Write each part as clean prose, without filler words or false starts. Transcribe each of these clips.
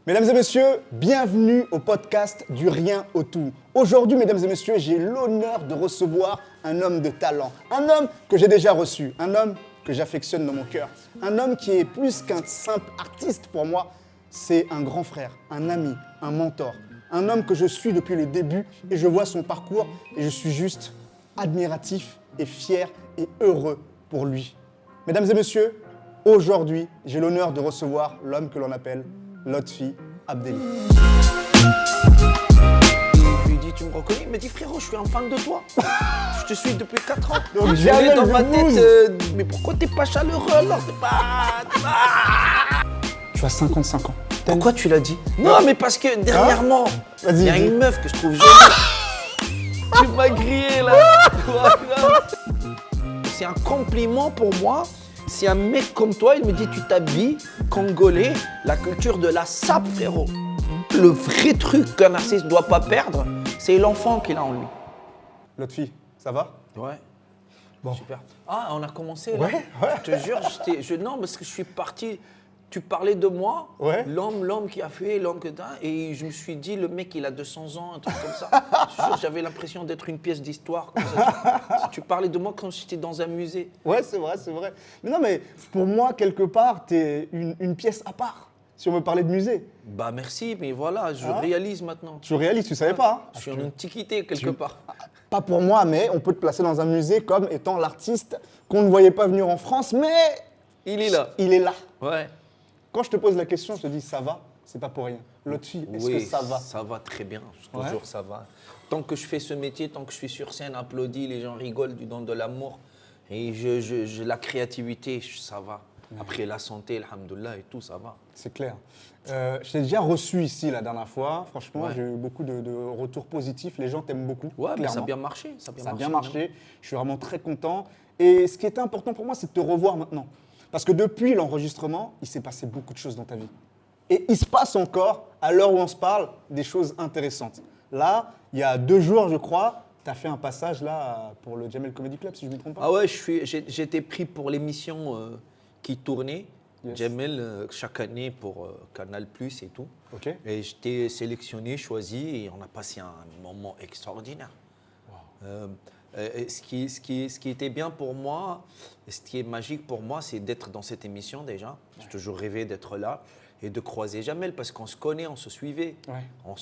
Mesdames et messieurs, bienvenue au podcast du rien au tout. Aujourd'hui, mesdames et messieurs, j'ai l'honneur de recevoir un homme de talent, un homme que j'ai déjà reçu, un homme que j'affectionne dans mon cœur, un homme qui est plus qu'un simple artiste pour moi, c'est un grand frère, un ami, un mentor, un homme que je suis depuis le début et je vois son parcours et je suis juste admiratif et fier et heureux pour lui. Mesdames et messieurs, aujourd'hui, j'ai l'honneur de recevoir l'homme que l'on appelle Lotfi Abdelli. Je lui dis, tu me reconnais? Il me dit, frérot, je suis un fan de toi. Je te suis depuis 4 ans. Donc, je l'ai dans ma Jamel tête, mais pourquoi t'es pas chaleureux alors? Tu as 55 ans. Pourquoi tu l'as dit? Non, mais parce que dernièrement, Vas-y, il y a dis. une meuf que je trouve jolie. Tu m'as grillé là. Voilà. C'est un compliment pour moi. Si un mec comme toi, il me dit, tu t'habilles congolais, la culture de la sape, frérot. Le vrai truc qu'un artiste ne doit pas perdre, c'est l'enfant qu'il a en lui. Lotfi, ça va? Ouais. Bon. Super. Ah, on a commencé là. Ouais, ouais. Je te jure, non, parce que je suis parti. Tu parlais de moi, Ouais. l'homme qui a fait, l'homme que t'as, et je me suis dit, le mec, il a 200 ans, un truc comme ça. Je te jure, j'avais l'impression d'être une pièce d'histoire. Comme ça. Tu parlais de moi comme si j'étais dans un musée. Ouais, c'est vrai, c'est vrai. Mais non, mais pour moi, quelque part, t'es une pièce à part, si on veut parler de musée. Bah merci, mais voilà, je Ah. réalise maintenant. Tu réalises, tu savais pas, hein? Je suis en antiquité quelque part. Pas pour moi, mais on peut te placer dans un musée comme étant l'artiste qu'on ne voyait pas venir en France, mais Il est là. il est là. Ouais. Quand je te pose la question, je te dis ça va, c'est pas pour rien. Lotfi, est-ce que ça va? Ça va très bien, Ouais. toujours ça va. Tant que je fais ce métier, tant que je suis sur scène, applaudi, les gens rigolent du don de l'amour. Et la créativité, ça va. Après la santé, alhamdoulilah et tout, ça va. C'est clair. Je t'ai déjà reçu ici la dernière fois. Franchement, Ouais. j'ai eu beaucoup de retours positifs. Les gens t'aiment beaucoup. Ouais, mais ça a clairement. bien marché. Ça Ça a bien marché. Je suis vraiment très content. Et ce qui était important pour moi, c'est de te revoir maintenant. Parce que depuis l'enregistrement, il s'est passé beaucoup de choses dans ta vie. Et il se passe encore, à l'heure où on se parle, des choses intéressantes. Là, il y a 2 jours, je crois, tu as fait un passage là pour le Jamel Comedy Club, si je ne me trompe pas. Ah ouais, j'étais pris pour l'émission qui tournait, Yes. Jamel, chaque année pour Canal+, et tout. Ok. Et j'étais sélectionné, choisi, et on a passé un moment extraordinaire. Ce qui était bien pour moi, ce qui est magique pour moi, c'est d'être dans cette émission déjà. J'ai toujours rêvé d'être là et de croiser Jamel parce qu'on se connaît, on se suivait, Ouais. on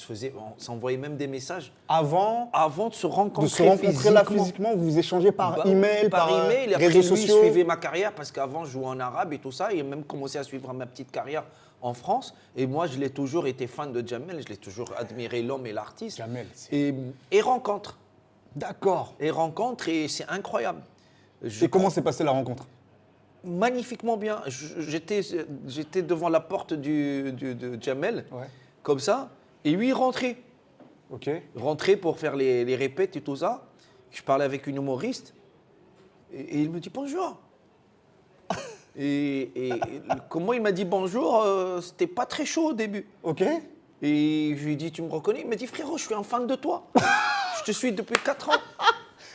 s'envoyait même des messages Avant avant de se rencontrer, de se rencontrer là physiquement. physiquement, vous vous échangez par Bah, email, par email, et après réseaux lui, il sociaux. suivait ma carrière parce qu'avant je jouais en arabe et tout ça. Il a même commencé à suivre ma petite carrière en France. Et moi, je l'ai toujours été fan de Jamel, je l'ai toujours admiré, l'homme et l'artiste. Jamel, c'est- Et rencontre. D'accord. Et c'est incroyable. Et comment s'est passée la rencontre? Magnifiquement bien. J'étais devant la porte de Jamel, Ouais. comme ça, et lui il rentrait. Ok. Rentrait pour faire les répètes et tout ça. Je parlais avec une humoriste et il me dit bonjour. et comment il m'a dit bonjour, c'était pas très chaud au début. Ok. Et je lui ai dit, tu me reconnais? Il m'a dit, frérot, je suis un fan de toi. Je te suis depuis 4 ans.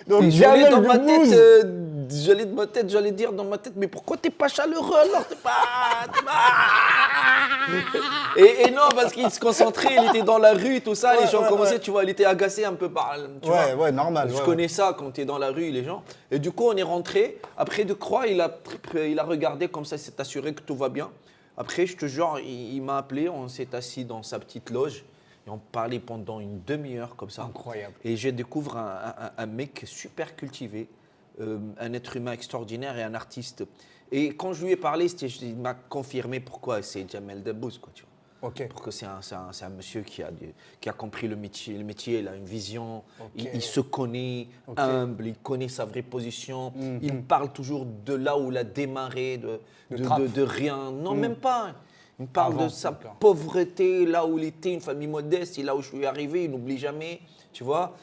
Donc Et j'allais Jamel dans ma Debbouze. tête, j'allais dire dans ma tête, mais pourquoi t'es pas chaleureux alors? Et non, parce qu'il se concentrait, il était dans la rue, tout ça, les gens commençaient, tu vois, il était agacé un peu par. Tu Ouais, vois. ouais, normal. Je ouais, connais ça quand tu es dans la rue, les gens. Et du coup, on est rentré. Après de croix, il a regardé comme ça, il s'est assuré que tout va bien. Après, je te jure, il m'a appelé, on s'est assis dans sa petite loge et on parlait pendant une demi-heure comme ça. Incroyable. Et je découvre un mec super cultivé, un être humain extraordinaire et un artiste. Et quand je lui ai parlé, il m'a confirmé pourquoi c'est Jamel Debbouze, quoi, tu vois. Ok. Parce que c'est un monsieur qui a compris le métier, il a une vision, Ok. il se connaît, Ok. humble, il connaît sa vraie position, Mhm. il parle toujours de là où il a démarré, trappe. de rien, non même pas. Il parle Avant, de sa d'accord. pauvreté, là où il était, une famille modeste, et là où je suis arrivé, il n'oublie jamais, tu vois.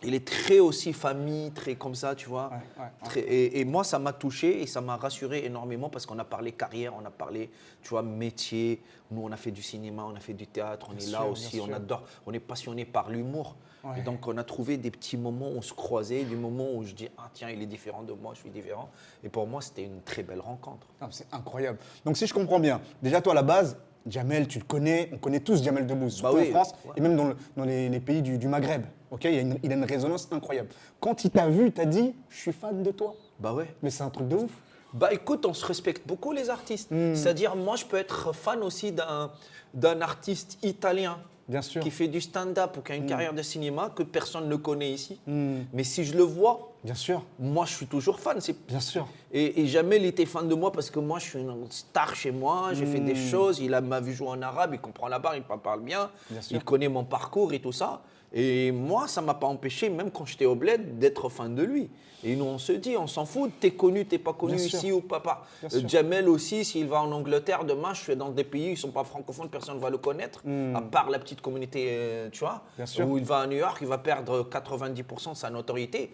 Il est très aussi famille, très comme ça, tu vois. Ouais, ouais. Très- et moi, ça m'a touché et ça m'a rassuré énormément parce qu'on a parlé carrière, on a parlé, tu vois, métier. Nous, on a fait du cinéma, on a fait du théâtre, on est là sûr, aussi, bien on sûr. adore, on est passionné par l'humour. Ouais. Et donc, on a trouvé des petits moments où on se croisait, des moments où je dis, ah tiens, il est différent de moi, je suis différent. Et pour moi, c'était une très belle rencontre. Ah, c'est incroyable. Donc si je comprends bien, déjà toi à la base, Jamel, tu le connais, on connaît tous Jamel Debbouze, surtout oui, en France ouais. et même dans les pays du Maghreb. Ok, il a une résonance incroyable. Quand il t'a vu, il t'a dit « je suis fan de toi Bah ouais. ». Mais c'est un truc de ouf. Bah écoute, on se respecte beaucoup les artistes. C'est-à-dire, moi, je peux être fan aussi d'un artiste italien Bien sûr. qui fait du stand-up ou qui a une carrière de cinéma que personne ne connaît ici. Mais si je le vois, Bien sûr, moi, je suis toujours fan. bien sûr. Et Jamel était fan de moi parce que moi, je suis une star chez moi, j'ai fait des choses, m'a vu jouer en arabe, il comprend la barre, il parle bien, Bien sûr. il connaît mon parcours et tout ça. Et moi, ça ne m'a pas empêché, même quand j'étais au bled, d'être fan de lui. Et nous, on se dit, on s'en fout, t'es connu, t'es pas connu Bien ici sûr. ou pas. Bien sûr. Jamel aussi, s'il va en Angleterre demain, je suis dans des pays où ils ne sont pas francophones, personne ne va le connaître, à part la petite communauté, tu vois. Bien sûr. Où il va à New York, il va perdre 90% de sa notoriété,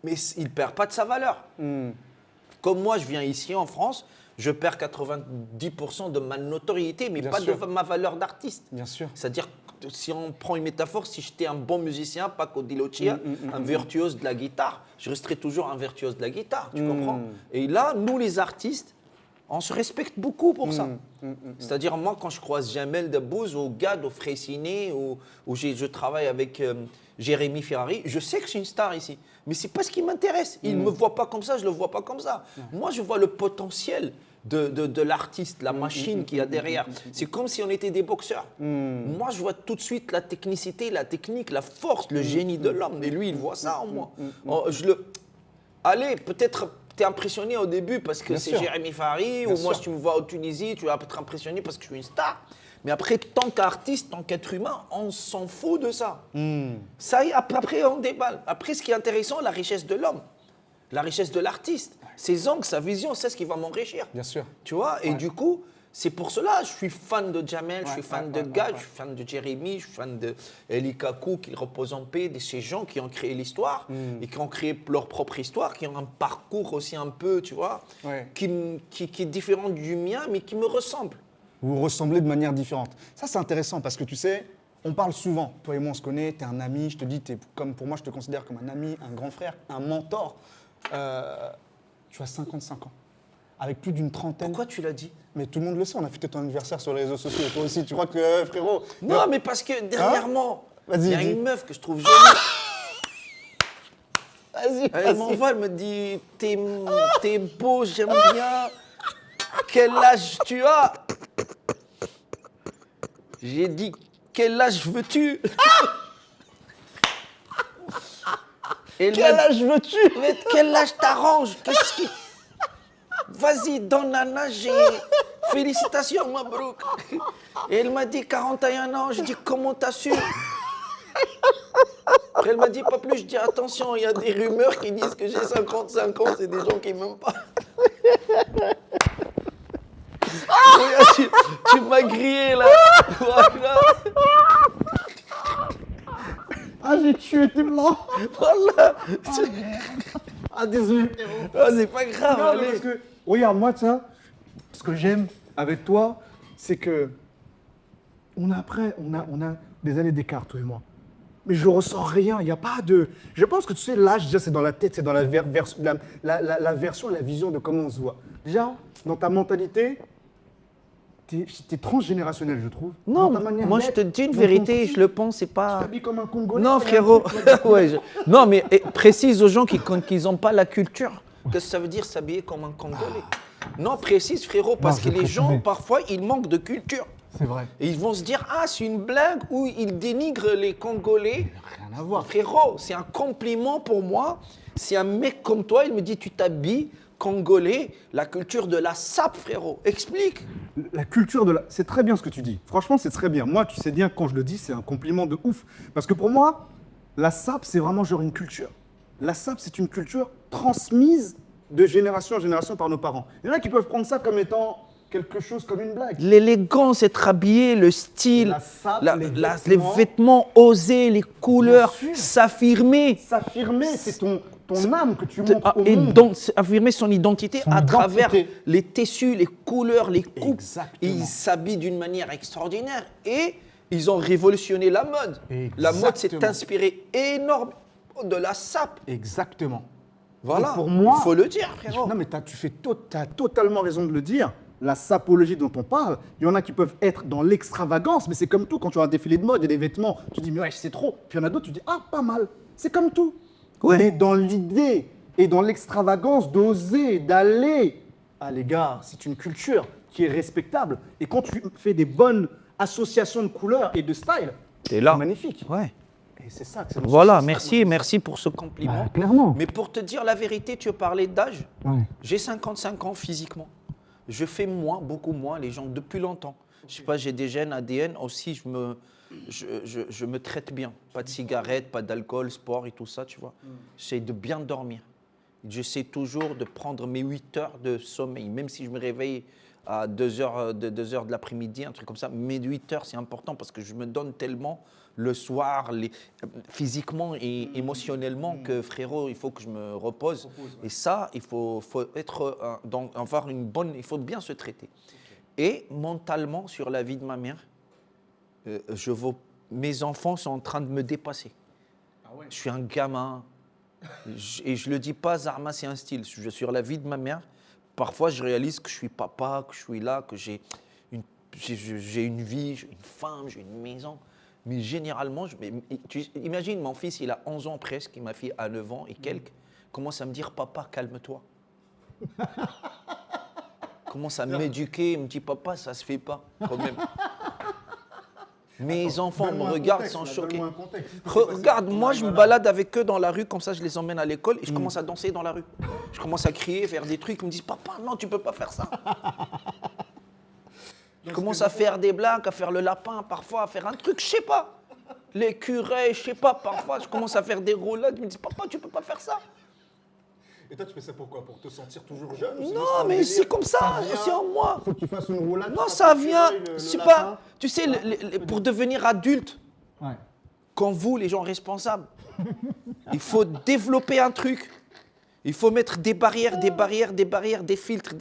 mais il ne perd pas de sa valeur. Comme moi, je viens ici en France, je perds 90% de ma notoriété, mais Bien pas sûr. de ma valeur d'artiste. Bien sûr. C'est-à-dire, si on prend une métaphore, si j'étais un bon musicien, Paco de Lucia, un virtuose de la guitare, je resterai toujours un virtuose de la guitare, tu comprends? Et là, nous les artistes, on se respecte beaucoup pour ça. C'est-à-dire, moi, quand je croise Jamel Debbouze, au Gad, au Freycinet, où je travaille avec Jérémy Ferrari, je sais que je suis une star ici. Mais ce n'est pas ce qui m'intéresse. Il ne me voit pas comme ça, je ne le vois pas comme ça. Moi, je vois le potentiel de l'artiste, la machine qu'il y a derrière. C'est comme si on était des boxeurs. Moi, je vois tout de suite la technicité, la technique, la force, le génie de l'homme. Et lui, il voit ça en moi. Allez, peut-être tu es impressionné au début parce que Bien c'est sûr. Jérémy Ferrari, Bien ou moi, sûr. si tu me vois en Tunisie, tu vas être impressionné parce que je suis une star. Mais après, tant qu'artiste, tant qu'être humain, on s'en fout de ça. Ça y est, après, on déballe. Après, ce qui est intéressant, la richesse de l'homme, la richesse de l'artiste, ses angles, sa vision, c'est ce qui va m'enrichir. Bien sûr. Tu vois, et du coup, c'est pour cela, je suis fan de Jamel, je suis fan de Gad, ouais. je suis fan de Jérémy, je suis fan de Eli Kakou, qu'il repose en paix, de ces gens qui ont créé l'histoire et qui ont créé leur propre histoire, qui ont un parcours aussi un peu, tu vois, Ouais. qui est différent du mien, mais qui me ressemble. Vous vous ressemblez de manière différente. Ça, c'est intéressant parce que tu sais, on parle souvent. Toi et moi, on se connaît, tu es un ami. Je te dis, comme pour moi, je te considère comme un ami, un grand frère, un mentor. Tu as 55 ans, avec plus d'une trentaine. Pourquoi tu l'as dit? Mais tout le monde le sait, on a fêté ton anniversaire sur les réseaux sociaux. Et toi aussi, tu crois que, frérot. Non, mais parce que dernièrement, Vas-y, il y a dis. une meuf que je trouve jolie. Vas-y, Elle vas-y. m'envoie, elle me dit, t'es beau, j'aime bien. Quel âge tu as? J'ai dit, quel âge veux-tu? Et elle Quel m'a dit, âge veux-tu? mais quel âge t'arrange? Qu'est-ce qui... Vas-y, donne un âge et... Félicitations, Mabrouk. Et elle m'a dit 41 ans. Je dis, comment t'as su? Après, elle m'a dit pas plus. Je dis, attention, il y a des rumeurs qui disent que j'ai 55 ans. C'est des gens qui m'aiment pas. Regarde, tu m'as grillé là. Voilà. Ah, j'ai tué, t'es mort. Voilà. Ah, désolé. Ah, c'est pas grave, Non, mais allez. parce que, regarde, moi, ça, ce que j'aime avec toi, c'est que on a des années d'écart, toi et moi. Mais je ressens rien, il n'y a pas de... Je pense que tu sais, l'âge, déjà, c'est dans la tête, c'est dans la version, la version, la vision de comment on se voit. Déjà, dans ta mentalité, t'es transgénérationnel, je trouve. Non, Dans ta manière moi je d'être, te dis une dans ton vérité, style, je le pense, c'est Tu pas... t'habilles comme un Congolais. Non, comme un frérot. truc, Ouais, non, mais précise aux gens qui n'ont pas la culture. Qu'est-ce que ça veut dire s'habiller comme un Congolais? Non, précise, frérot, parce je que vais les gens, préciser. parfois, ils manquent de culture. C'est vrai. Et ils vont se dire, ah, c'est une blague où ils dénigrent les Congolais. Rien à voir. Frérot, c'est un compliment pour moi. Si un mec comme toi, il me dit, tu t'habilles Congolais, la culture de la sape, frérot. Explique. La culture de la... C'est très bien ce que tu dis. Franchement, c'est très bien. Moi, tu sais bien, quand je le dis, c'est un compliment de ouf. Parce que pour moi, la sape, c'est vraiment genre une culture. La sape, c'est une culture transmise de génération en génération par nos parents. Il y en a qui peuvent prendre ça comme étant quelque chose comme une blague. L'élégance, être habillé, le style, La sape, les vêtements osés, les couleurs, Bien sûr. s'affirmer. S'affirmer, c'est ton âme que tu montres au Et monde. donc, affirmer son identité Son à travers identité. les tissus, les couleurs, les coupes. Exactement. Ils s'habillent d'une manière extraordinaire et ils ont révolutionné la mode. La mode s'est Exactement. inspirée énormément de la sape. Exactement. Voilà, Donc pour moi- il faut le dire, frérot. Non, mais tu as totalement raison de le dire. la sapologie dont on parle, il y en a qui peuvent être dans l'extravagance, mais c'est comme tout, quand tu as un défilé de mode et des vêtements, tu dis mais ouais, c'est trop. Puis il y en a d'autres, tu dis ah, pas mal. C'est comme tout. Ouais. Mais dans l'idée et dans l'extravagance d'oser, d'aller, ah les gars, c'est une culture qui est respectable. Et quand tu fais des bonnes associations de couleurs et de style, T'es là. c'est magnifique. Ouais. Et c'est ça que c'est Voilà, merci pour ce compliment. Bah, clairement. Mais pour te dire la vérité, tu parlais d'âge. Ouais. J'ai 55 ans physiquement. Je fais moins, beaucoup moins les gens depuis longtemps. Je sais pas, j'ai des gènes ADN aussi, je me traite bien. Pas de cigarettes, pas d'alcool, sport et tout ça, tu vois. J'essaie de bien dormir. J'essaie toujours de prendre mes 8 heures de sommeil, même si je me réveille à 2 heures de l'après-midi, un truc comme ça. Mes 8 heures, c'est important parce que je me donne tellement le soir, physiquement et émotionnellement, que frérot, il faut que je me repose. Et ça, il faut être, avoir une bonne, il faut bien se traiter. Et mentalement, sur la vie de ma mère, mes enfants sont en train de me dépasser. Je suis un gamin. Et je ne le dis pas, Zarma, c'est un style. Sur la vie de ma mère, parfois, je réalise que je suis papa, que je suis là, que j'ai une vie, j'ai une femme, j'ai une maison. Mais généralement, imagine, mon fils, il a 11 ans presque, et ma fille a 9 ans et quelques, commence à me dire, papa, calme-toi. Commence à m'éduquer, il me dit, papa, ça se fait pas, quand même. Mes enfants me regardent sans choquer. Regarde, moi, je me balade avec eux dans la rue, comme ça, je les emmène à l'école et je commence à danser dans la rue. Je commence à crier, faire des trucs, ils me disent, papa, non, tu peux pas faire ça. Je commence à faire des blagues, à faire le lapin, parfois, à faire un truc, je sais pas. L'écureuil, je sais pas, parfois, je commence à faire des roulades, ils me disent, papa, tu peux pas faire ça. Et toi, tu fais ça pourquoi? Pour te sentir toujours jeune? Non, mais c'est comme ça, c'est en moi. Il faut que tu fasses une roulade. Non, ça vient, je sais pas, tu sais, pour devenir adulte, quand vous, les gens responsables, il faut développer un truc. Il faut mettre des barrières, des filtres.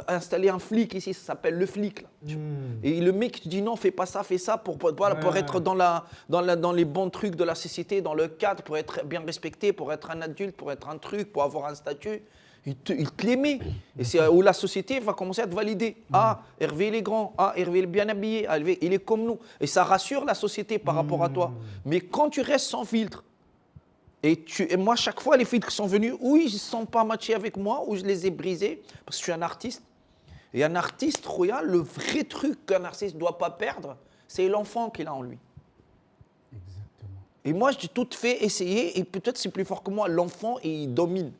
Installer un flic ici, ça s'appelle le flic. Là. Et le mec dit non, fais pas ça, fais ça pour être dans les bons trucs de la société, dans le cadre, pour être bien respecté, pour être un adulte, pour être un truc, pour avoir un statut. Il te les met. Et c'est où la société va commencer à te valider. Ah, Hervé il est grand, ah, Hervé il est bien habillé, ah, Hervé il est comme nous. Et ça rassure la société par rapport à toi. Mais quand tu restes sans filtre, et moi, chaque fois, les filtres qui sont venus, ou ils ne sont pas matchés avec moi, ou je les ai brisés, parce que je suis un artiste. Et un artiste, regarde, le vrai truc qu'un artiste ne doit pas perdre, c'est l'enfant qu'il a en lui. Exactement. Et moi, j'ai tout fait essayer, et peut-être c'est plus fort que moi, l'enfant, et il domine.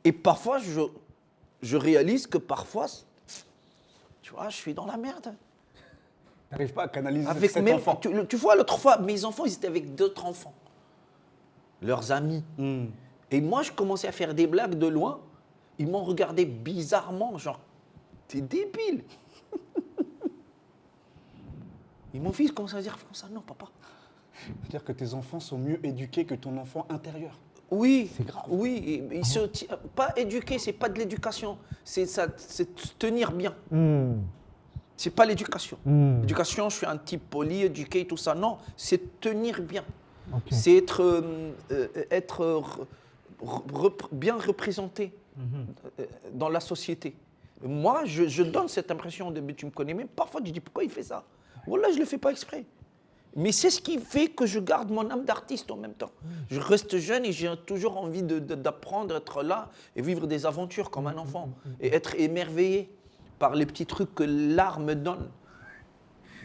Et parfois, je réalise que parfois, tu vois, je suis dans la merde. Tu n'arrives pas à canaliser Avec cet même, enfant. tu vois, l'autre fois, mes enfants, ils étaient avec d'autres enfants. Leurs amis. Et moi, je commençais à faire des blagues de loin. Ils m'ont regardé bizarrement, genre, t'es débile. Et mon fils commence à dire comme ça, non, papa. C'est-à-dire que tes enfants sont mieux éduqués que ton enfant intérieur. Oui, C'est grave. oui. Pas éduquer, c'est pas de l'éducation. C'est se tenir bien. C'est pas l'éducation. L'éducation, je suis un type poli, éduqué, tout ça. Non, c'est tenir bien. C'est être bien représenté dans la société. Moi, je donne cette impression de, mais tu me connais même. Parfois, je dis, pourquoi il fait ça? Voilà, je ne le fais pas exprès. Mais c'est ce qui fait que je garde mon âme d'artiste en même temps. Je reste jeune et j'ai toujours envie d'apprendre, être là et vivre des aventures comme un enfant. Et être émerveillé par les petits trucs que l'art me donne.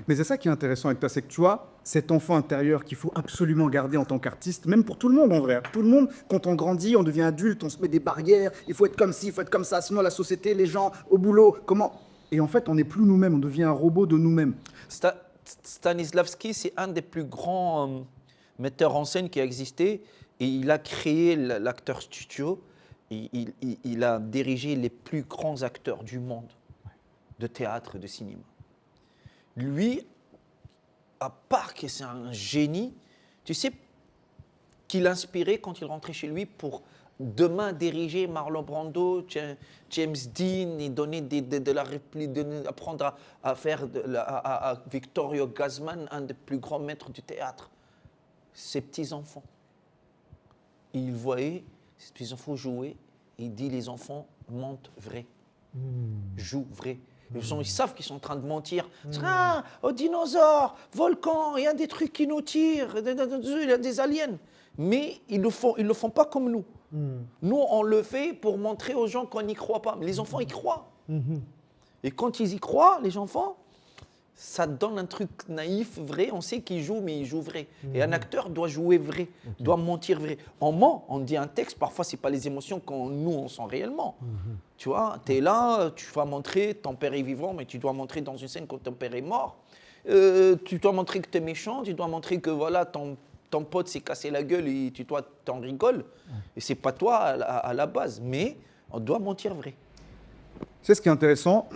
Mais c'est ça qui est intéressant avec toi, c'est que tu vois, cet enfant intérieur qu'il faut absolument garder en tant qu'artiste, même pour tout le monde en vrai. Tout le monde, quand on grandit, on devient adulte, on se met des barrières, il faut être comme ci, il faut être comme ça, sinon la société, les gens, au boulot, comment... Et en fait, on n'est plus nous-mêmes, on devient un robot de nous-mêmes. Stanislavski, c'est un des plus grands metteurs en scène qui a existé. Et il a créé l'acteur studio. Il a dirigé les plus grands acteurs du monde de théâtre et de cinéma. Lui, à part que c'est un génie, tu sais qu'il inspirait quand il rentrait chez lui pour demain diriger Marlon Brando, James Dean et donner de la réplique, apprendre à faire à Vittorio Gassman, un des plus grands maîtres du théâtre, ses petits-enfants. Il voyait ses petits-enfants jouer et il dit les enfants mentent vrai. Joue vrai. Ils savent qu'ils sont en train de mentir. Ah, oh, dinosaures, volcans, il y a des trucs qui nous tirent, il y a des aliens. Mais ils le font pas comme nous. Nous, on le fait pour montrer aux gens qu'on n'y croit pas. Mais les enfants, ils croient. Et quand ils y croient, les enfants, ça donne un truc naïf, vrai. On sait qu'il joue, mais il joue vrai. Et un acteur doit jouer vrai, doit mentir vrai. On ment, on dit un texte, parfois, ce n'est pas les émotions qu'on nous, on sent réellement. Tu vois, tu es là, tu vas montrer, ton père est vivant, mais tu dois montrer dans une scène que ton père est mort. Tu dois montrer que tu es méchant, tu dois montrer que voilà, ton pote s'est cassé la gueule et toi, t'en rigoles. Et ce n'est pas toi à la base, mais on doit mentir vrai. C'est ce qui est intéressant.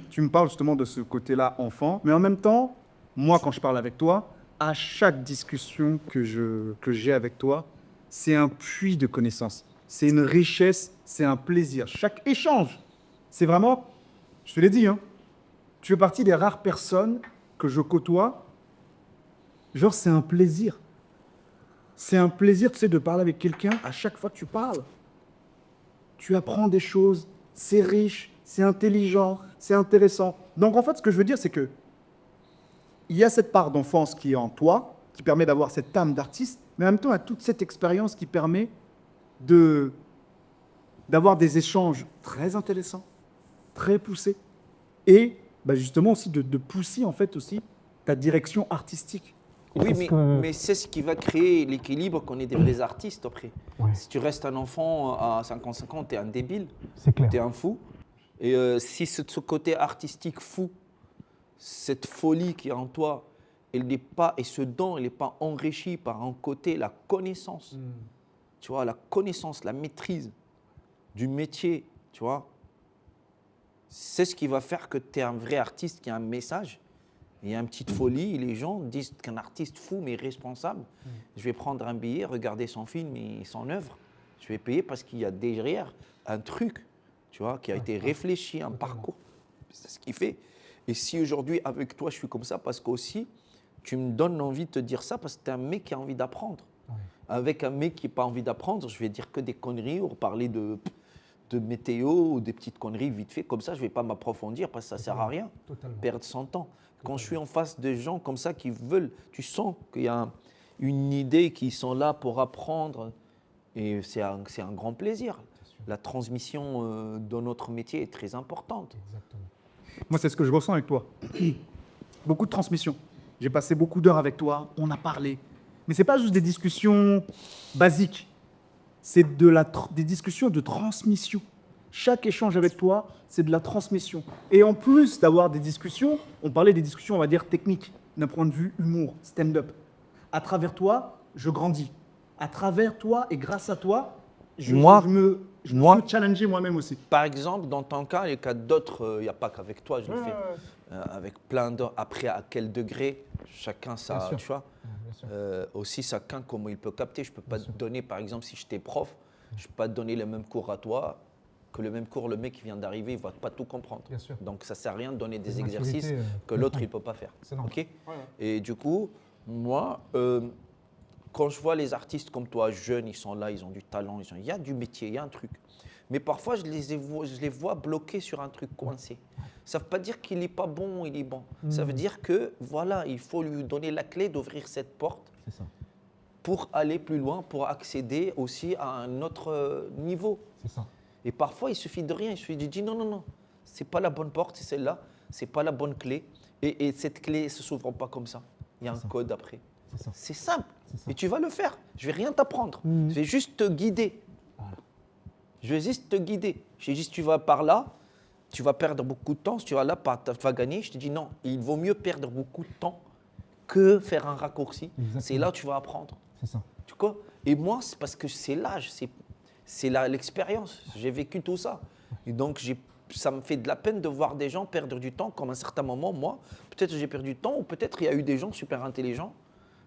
Tu me parles justement de ce côté-là enfant, mais en même temps, moi, quand je parle avec toi, à chaque discussion que j'ai avec toi, c'est un puits de connaissances. C'est une richesse, c'est un plaisir. Chaque échange, c'est vraiment, je te l'ai dit, hein, tu fais partie des rares personnes que je côtoie. Genre, c'est un plaisir. C'est un plaisir, tu sais, de parler avec quelqu'un. À chaque fois que tu parles, tu apprends des choses, c'est riche, c'est intelligent, c'est intéressant. Donc, en fait, ce que je veux dire, c'est que il y a cette part d'enfance qui est en toi, qui permet d'avoir cette âme d'artiste, mais en même temps, il y a toute cette expérience qui permet d'avoir des échanges très intéressants, très poussés, et justement aussi de pousser, en fait, aussi ta direction artistique. Oui, mais c'est ce qui va créer l'équilibre qu'on est des vrais artistes après. Ouais. Si tu restes un enfant à 55 ans, tu es un débile, C'est clair. tu es un fou. Et si ce côté artistique fou, cette folie qui est en toi, elle n'est pas, et ce don, il n'est pas enrichi par un côté, la connaissance. Tu vois, la connaissance, la maîtrise du métier, tu vois, c'est ce qui va faire que tu es un vrai artiste qui a un message. Il y a une petite folie, les gens disent qu'un artiste fou mais responsable, je vais prendre un billet, regarder son film et son œuvre. Je vais payer parce qu'il y a derrière un truc, tu vois, qui a été réfléchi, un parcours. C'est ce qu'il fait. Et si aujourd'hui, avec toi, je suis comme ça, parce qu'aussi, tu me donnes envie de te dire ça parce que tu es un mec qui a envie d'apprendre. Avec un mec qui n'a pas envie d'apprendre, je vais dire que des conneries ou parler de météo ou des petites conneries vite fait. Comme ça, je ne vais pas m'approfondir parce que ça ne sert à rien. Perdre son temps. Quand je suis en face de gens comme ça qui veulent, tu sens qu'il y a une idée, qui sont là pour apprendre. Et c'est un grand plaisir. La transmission de notre métier est très importante. Exactement. Moi, c'est ce que je ressens avec toi. Beaucoup de transmission. J'ai passé beaucoup d'heures avec toi, on a parlé. Mais ce n'est pas juste des discussions basiques. C'est des discussions de transmission. Chaque échange avec toi, c'est de la transmission. Et en plus d'avoir des discussions, on parlait des discussions, on va dire, techniques, d'un point de vue humour, stand-up. À travers toi, je grandis. À travers toi et grâce à toi, je me challenger moi-même aussi. Par exemple, dans ton cas, et cas d'autres, il n'y a pas qu'avec toi, je le fais. Avec plein d'autres. Après, à quel degré, chacun ça, tu vois. Aussi, chacun, comment il peut capter. Je ne peux pas te donner, par exemple, si j'étais prof, je ne peux pas te donner le même cours à toi que le même cours, le mec qui vient d'arriver, il ne va pas tout comprendre. Donc, ça ne sert à rien de donner des exercices que l'autre, il ne peut pas faire. Okay. Et du coup, moi, quand je vois les artistes comme toi, jeunes, ils sont là, ils ont du talent, il y a du métier, il y a un truc. Mais parfois, je les vois bloqués sur un truc coincé. Ça ne veut pas dire qu'il n'est pas bon, il est bon. Ça veut dire que, voilà, il faut lui donner la clé d'ouvrir cette porte pour aller plus loin, pour accéder aussi à un autre niveau. C'est ça. Et parfois, il suffit de rien. Il suffit de dire non, ce n'est pas la bonne porte, c'est celle-là, ce n'est pas la bonne clé. Et cette clé ne se s'ouvre pas comme ça. Il y a un code après. C'est simple. Et tu vas le faire. Je ne vais rien t'apprendre. Je vais juste te guider. Je vais juste te guider. Je vais juste, tu vas par là, tu vas perdre beaucoup de temps. Si tu vas là, tu vas gagner. Je te dis non, il vaut mieux perdre beaucoup de temps que faire un raccourci. C'est là où tu vas apprendre. C'est ça. Tu vois? Et moi, c'est parce que c'est l'âge, c'est l'expérience. J'ai vécu tout ça. Et donc, ça me fait de la peine de voir des gens perdre du temps, comme à un certain moment, moi, peut-être j'ai perdu du temps, ou peut-être il y a eu des gens super intelligents,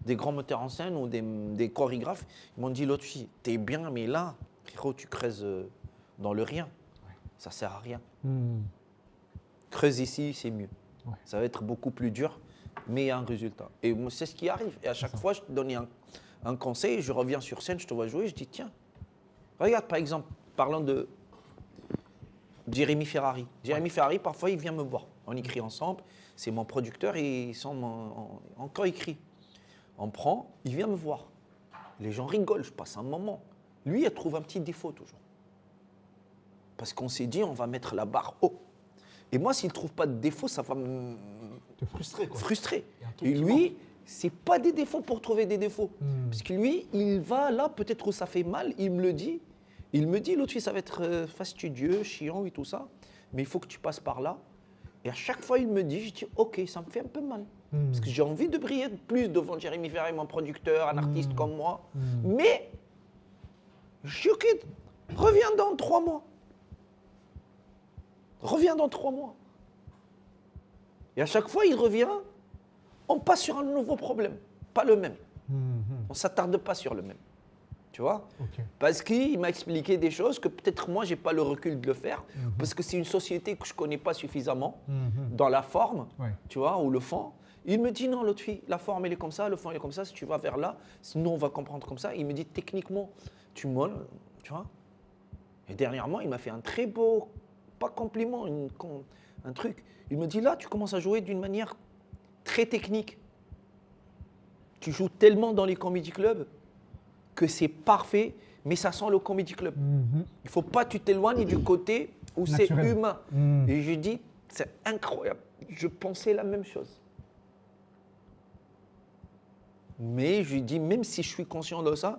des grands metteurs en scène ou des chorégraphes, ils m'ont dit, l'autre fille, t'es bien, mais là, frérot, tu creuses dans le rien. Ça ne sert à rien. Creuse ici, c'est mieux. Ça va être beaucoup plus dur, mais il y a un résultat. Et c'est ce qui arrive. Et à chaque fois, je te donne un conseil, je reviens sur scène, je te vois jouer, je dis, tiens, regarde, par exemple, parlant de Jérémy Ferrari. Jérémy Ferrari, parfois, il vient me voir. On écrit ensemble. C'est mon producteur et ils sont encore écrit. On prend, il vient me voir. Les gens rigolent, je passe un moment. Lui, il trouve un petit défaut toujours. Parce qu'on s'est dit, on va mettre la barre haut. Et moi, s'il ne trouve pas de défaut, ça va me Te frustrer, quoi. frustrer. Il y a un truc Et qui lui, c'est pas des défauts pour trouver des défauts. Parce que lui, il va là, peut-être où ça fait mal, il me le dit. Il me dit, l'autre fille, ça va être fastidieux, chiant et tout ça, mais il faut que tu passes par là. Et à chaque fois, il me dit, je dis, ok, ça me fait un peu mal. Parce que j'ai envie de briller plus devant Jérémy Ferrari, mon producteur, un artiste comme moi. Mais, je dis, ok, reviens dans 3 mois. Reviens dans 3 mois. Et à chaque fois, il revient, on passe sur un nouveau problème, pas le même. On ne s'attarde pas sur le même. Tu vois? Parce qu'il m'a expliqué des choses que peut-être moi, je n'ai pas le recul de le faire, parce que c'est une société que je ne connais pas suffisamment dans la forme, tu vois, ou le fond. Il me dit, non, l'autre fille, la forme, elle est comme ça, le fond, il est comme ça, si tu vas vers là, sinon on va comprendre comme ça. Il me dit, techniquement, tu molles, tu vois. Et dernièrement, il m'a fait un très beau, pas compliment, un truc. Il me dit, là, tu commences à jouer d'une manière très technique. Tu joues tellement dans les comedy clubs que c'est parfait, mais ça sent le comedy club. Il ne faut pas que tu t'éloignes du côté où c'est humain. Et je dis, c'est incroyable. Je pensais la même chose. Mais je lui dis, même si je suis conscient de ça,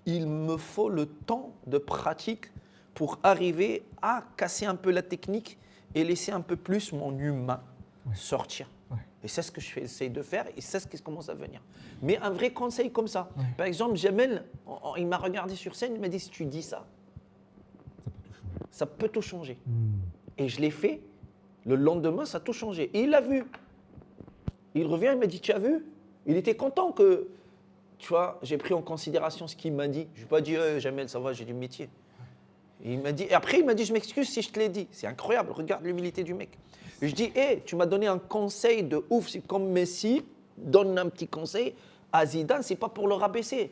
il me faut le temps de pratique pour arriver à casser un peu la technique et laisser un peu plus mon humain sortir. Et c'est ce que j'essaie de faire et c'est ce qui commence à venir. Mais un vrai conseil comme ça. Par exemple, Jamel, il m'a regardé sur scène, il m'a dit, si tu dis ça, ça peut tout changer. Et je l'ai fait. Le lendemain, ça a tout changé. Et il l'a vu. Il revient, il m'a dit, tu as vu? Il était content que, tu vois, j'ai pris en considération ce qu'il m'a dit. Je ne lui ai pas dit, Jamel, ça va, j'ai du métier. Et il m'a dit, et après, il m'a dit, je m'excuse si je te l'ai dit. C'est incroyable, regarde l'humilité du mec. Et je dis, hé, tu m'as donné un conseil de ouf. C'est comme Messi donne un petit conseil à Zidane, c'est pas pour le rabaisser.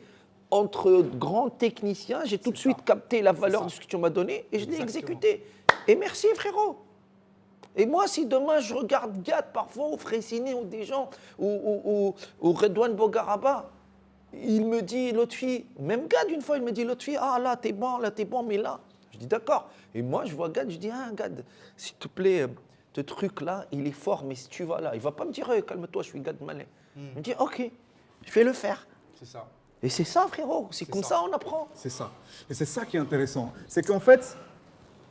Entre grands techniciens, j'ai tout de suite capté la valeur de ce que tu m'as donné et je l'ai exécuté. Et merci, frérot. Et moi, si demain je regarde Gad parfois, ou Freycinet, ou des gens, ou Redouane Bogaraba, il me dit, l'autre fille, même Gad une fois, il me dit, l'autre fille, ah là, t'es bon, mais là. Je dis, d'accord. Et moi, je vois Gad, je dis, ah, Gad, s'il te plaît, ce truc-là, il est fort, mais si tu vas là, il ne va pas me dire, calme-toi, je suis Gad Malin. Il me dit, ok, je vais le faire. C'est ça. Et c'est ça, frérot, c'est comme ça on apprend. C'est ça. Et c'est ça qui est intéressant. C'est qu'en fait,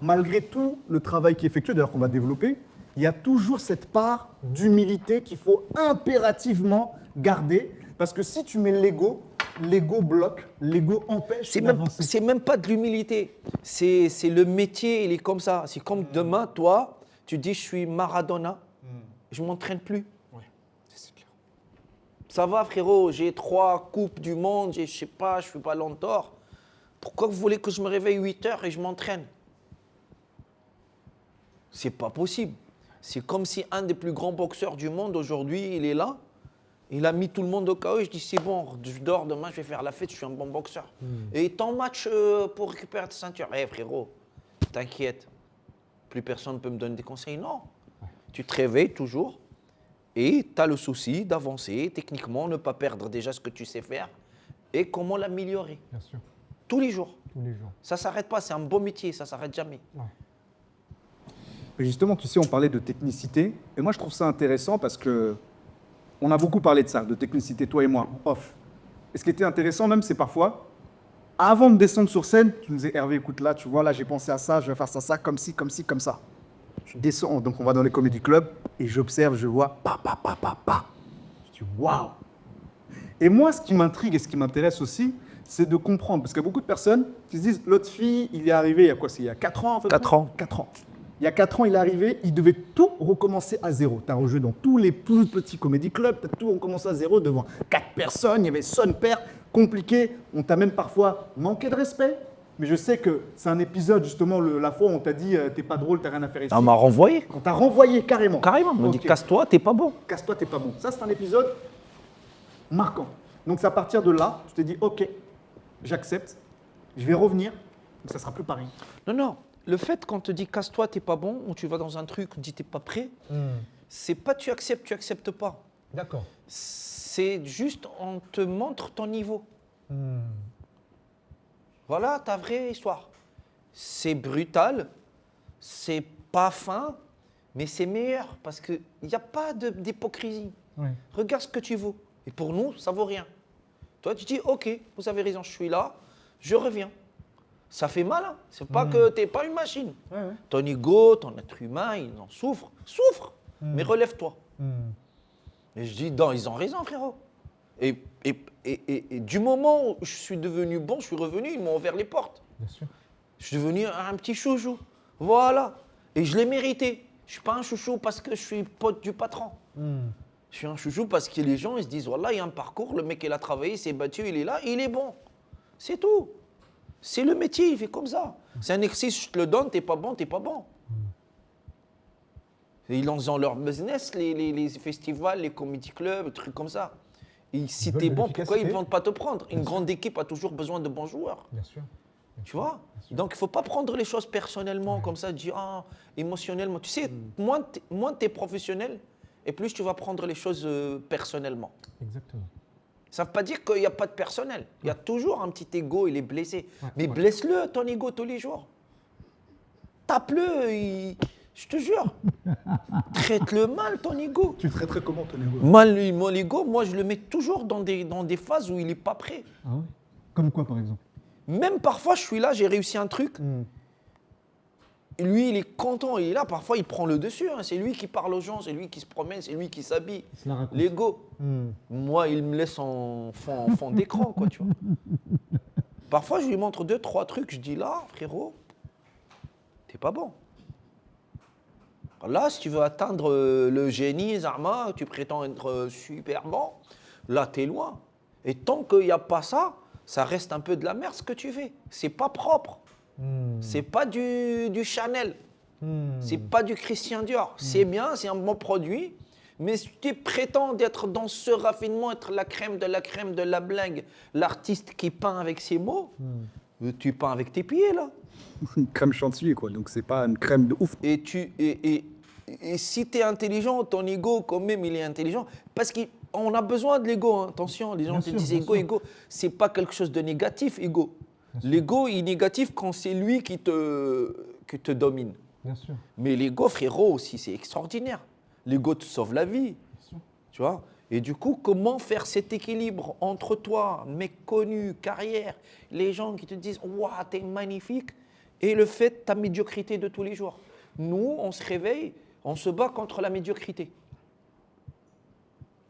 malgré tout le travail qui est effectué, d'ailleurs qu'on va développer, il y a toujours cette part d'humilité qu'il faut impérativement garder. Parce que si tu mets l'ego bloque, l'ego empêche d'avancer. C'est même pas de l'humilité. C'est le métier, il est comme ça. C'est comme demain, toi, tu dis je suis Maradona, je ne m'entraîne plus. Ouais, c'est clair. Ça va, frérot, j'ai 3 coupes du monde, je sais pas, je suis ballon d'or. Pourquoi vous voulez que je me réveille 8 heures et je m'entraîne? C'est pas possible. C'est comme si un des plus grands boxeurs du monde aujourd'hui, il est là. Il a mis tout le monde au chaos et je dis c'est bon, je dors demain, je vais faire la fête, je suis un bon boxeur. Et ton match pour récupérer ta ceinture. Eh frérot, t'inquiète, plus personne ne peut me donner des conseils. Non, tu te réveilles toujours et tu as le souci d'avancer techniquement, ne pas perdre déjà ce que tu sais faire et comment l'améliorer. Bien sûr. Tous les jours. Tous les jours. Ça ne s'arrête pas, c'est un beau métier, ça ne s'arrête jamais. Ouais. Mais justement, tu sais, on parlait de technicité. Et moi, je trouve ça intéressant parce que on a beaucoup parlé de ça, de technicité, toi et moi, off. Et ce qui était intéressant même, c'est parfois, avant de descendre sur scène, tu nous disais, Hervé, écoute là, tu vois, là, j'ai pensé à ça, je vais faire ça, comme ci, comme ci, comme ça. Je descends, donc on va dans les comédie clubs, et j'observe, je vois, Je dis, waouh. Et moi, ce qui m'intrigue et ce qui m'intéresse aussi, c'est de comprendre, parce qu'il y a beaucoup de personnes qui se disent, l'autre fille, il est arrivé, il y a quoi, c'est il y a 4 ans en fait 4 ans. 4 ans. Il y a 4 ans, il est arrivé, il devait tout recommencer à zéro. Tu as rejoué dans tous les plus petits comédie clubs, tu as tout recommencé à zéro devant 4 personnes, il y avait son père, compliqué. On t'a même parfois manqué de respect. Mais je sais que c'est un épisode, justement, la fois où on t'a dit t'es pas drôle, t'as rien à faire ici. On m'a renvoyé. On t'a renvoyé carrément. Carrément, on m'a dit Ok. casse-toi, t'es pas bon. Casse-toi, t'es pas bon. Ça, c'est un épisode marquant. Donc, c'est à partir de là, tu t'es dit ok, j'accepte, je vais revenir, donc ça sera plus pareil. Non, le fait qu'on te dit casse-toi, t'es pas bon, ou tu vas dans un truc, on te dit t'es pas prêt, c'est pas tu acceptes pas. D'accord. C'est juste on te montre ton niveau. Voilà ta vraie histoire. C'est brutal, c'est pas fin, mais c'est meilleur parce qu'il n'y a pas d'hypocrisie. Ouais. Regarde ce que tu vaux. Et pour nous, ça vaut rien. Toi, tu dis, ok, vous avez raison, je suis là, je reviens. Ça fait mal, hein. C'est pas que tu n'es pas une machine. Ouais, ouais. Ton ego, ton être humain, il en souffre. Souffre, mais relève-toi. Et je dis, non, ils ont raison, frérot. Et du moment où je suis devenu bon, je suis revenu, ils m'ont ouvert les portes. Bien sûr. Je suis devenu un petit chouchou. Voilà. Et je l'ai mérité. Je ne suis pas un chouchou parce que je suis pote du patron. Je suis un chouchou parce que les gens ils se disent, voilà, il y a un parcours, le mec il a travaillé, il s'est battu, il est là, il est bon. C'est tout. C'est le métier, il fait comme ça. C'est un exercice, je te le donne, t'es pas bon, t'es pas bon. Et ils ont leur business, les festivals, les comedy clubs, des trucs comme ça. Et si veulent t'es de bon, pourquoi ils ne l'efficacité. vont pas te prendre? Une grande équipe a toujours besoin de bons joueurs. Bien sûr. Tu vois? Donc, il ne faut pas prendre les choses personnellement, comme ça, dire, ah, émotionnellement. Tu sais, moins tu es professionnel, et plus tu vas prendre les choses personnellement. Exactement. Ça ne veut pas dire qu'il n'y a pas de personnel. Il y a toujours un petit ego, il est blessé. Ouais, Mais blesse-le, ton ego, tous les jours. Tape-le, je te jure. Traite-le mal, ton ego. Tu traiterais comment ton ego? Mal, mon ego, moi, je le mets toujours dans des phases où il n'est pas prêt. Ah ouais. Comme quoi, par exemple? Même parfois, je suis là, j'ai réussi un truc. Lui, il est content, il est là. Parfois, il prend le dessus. Hein. C'est lui qui parle aux gens, c'est lui qui se promène, c'est lui qui s'habille. Il se la raconte. L'ego. Moi, il me laisse en fond d'écran, quoi, tu vois. Parfois, je lui montre 2-3 trucs. Je dis là, frérot, t'es pas bon. Là, si tu veux atteindre le génie, Zarma, tu prétends être super bon, là, t'es loin. Et tant qu'il n'y a pas ça, ça reste un peu de la merde ce que tu fais. C'est pas propre. C'est pas du Chanel. C'est pas du Christian Dior. C'est bien, c'est un bon produit. Mais si tu prétends d'être dans ce raffinement, être la crème de la blague, l'artiste qui peint avec ses mots, tu peins avec tes pieds, là. Une crème chantilly, quoi. Donc, c'est pas une crème de ouf. Et si tu es intelligent, ton ego, quand même, il est intelligent. Parce qu'on a besoin de l'ego. Hein. Attention, les gens Bien te sûr, disent bien ego, sûr. ego. C'est pas quelque chose de négatif, ego. L'ego est négatif quand c'est lui qui te domine. Bien sûr. Mais l'ego, frérot, aussi, c'est extraordinaire. L'ego te sauve la vie. Tu vois? Et du coup, comment faire cet équilibre entre toi, mec connu, carrière, les gens qui te disent « Waouh, t'es magnifique » et le fait, ta médiocrité de tous les jours. Nous, on se réveille, on se bat contre la médiocrité.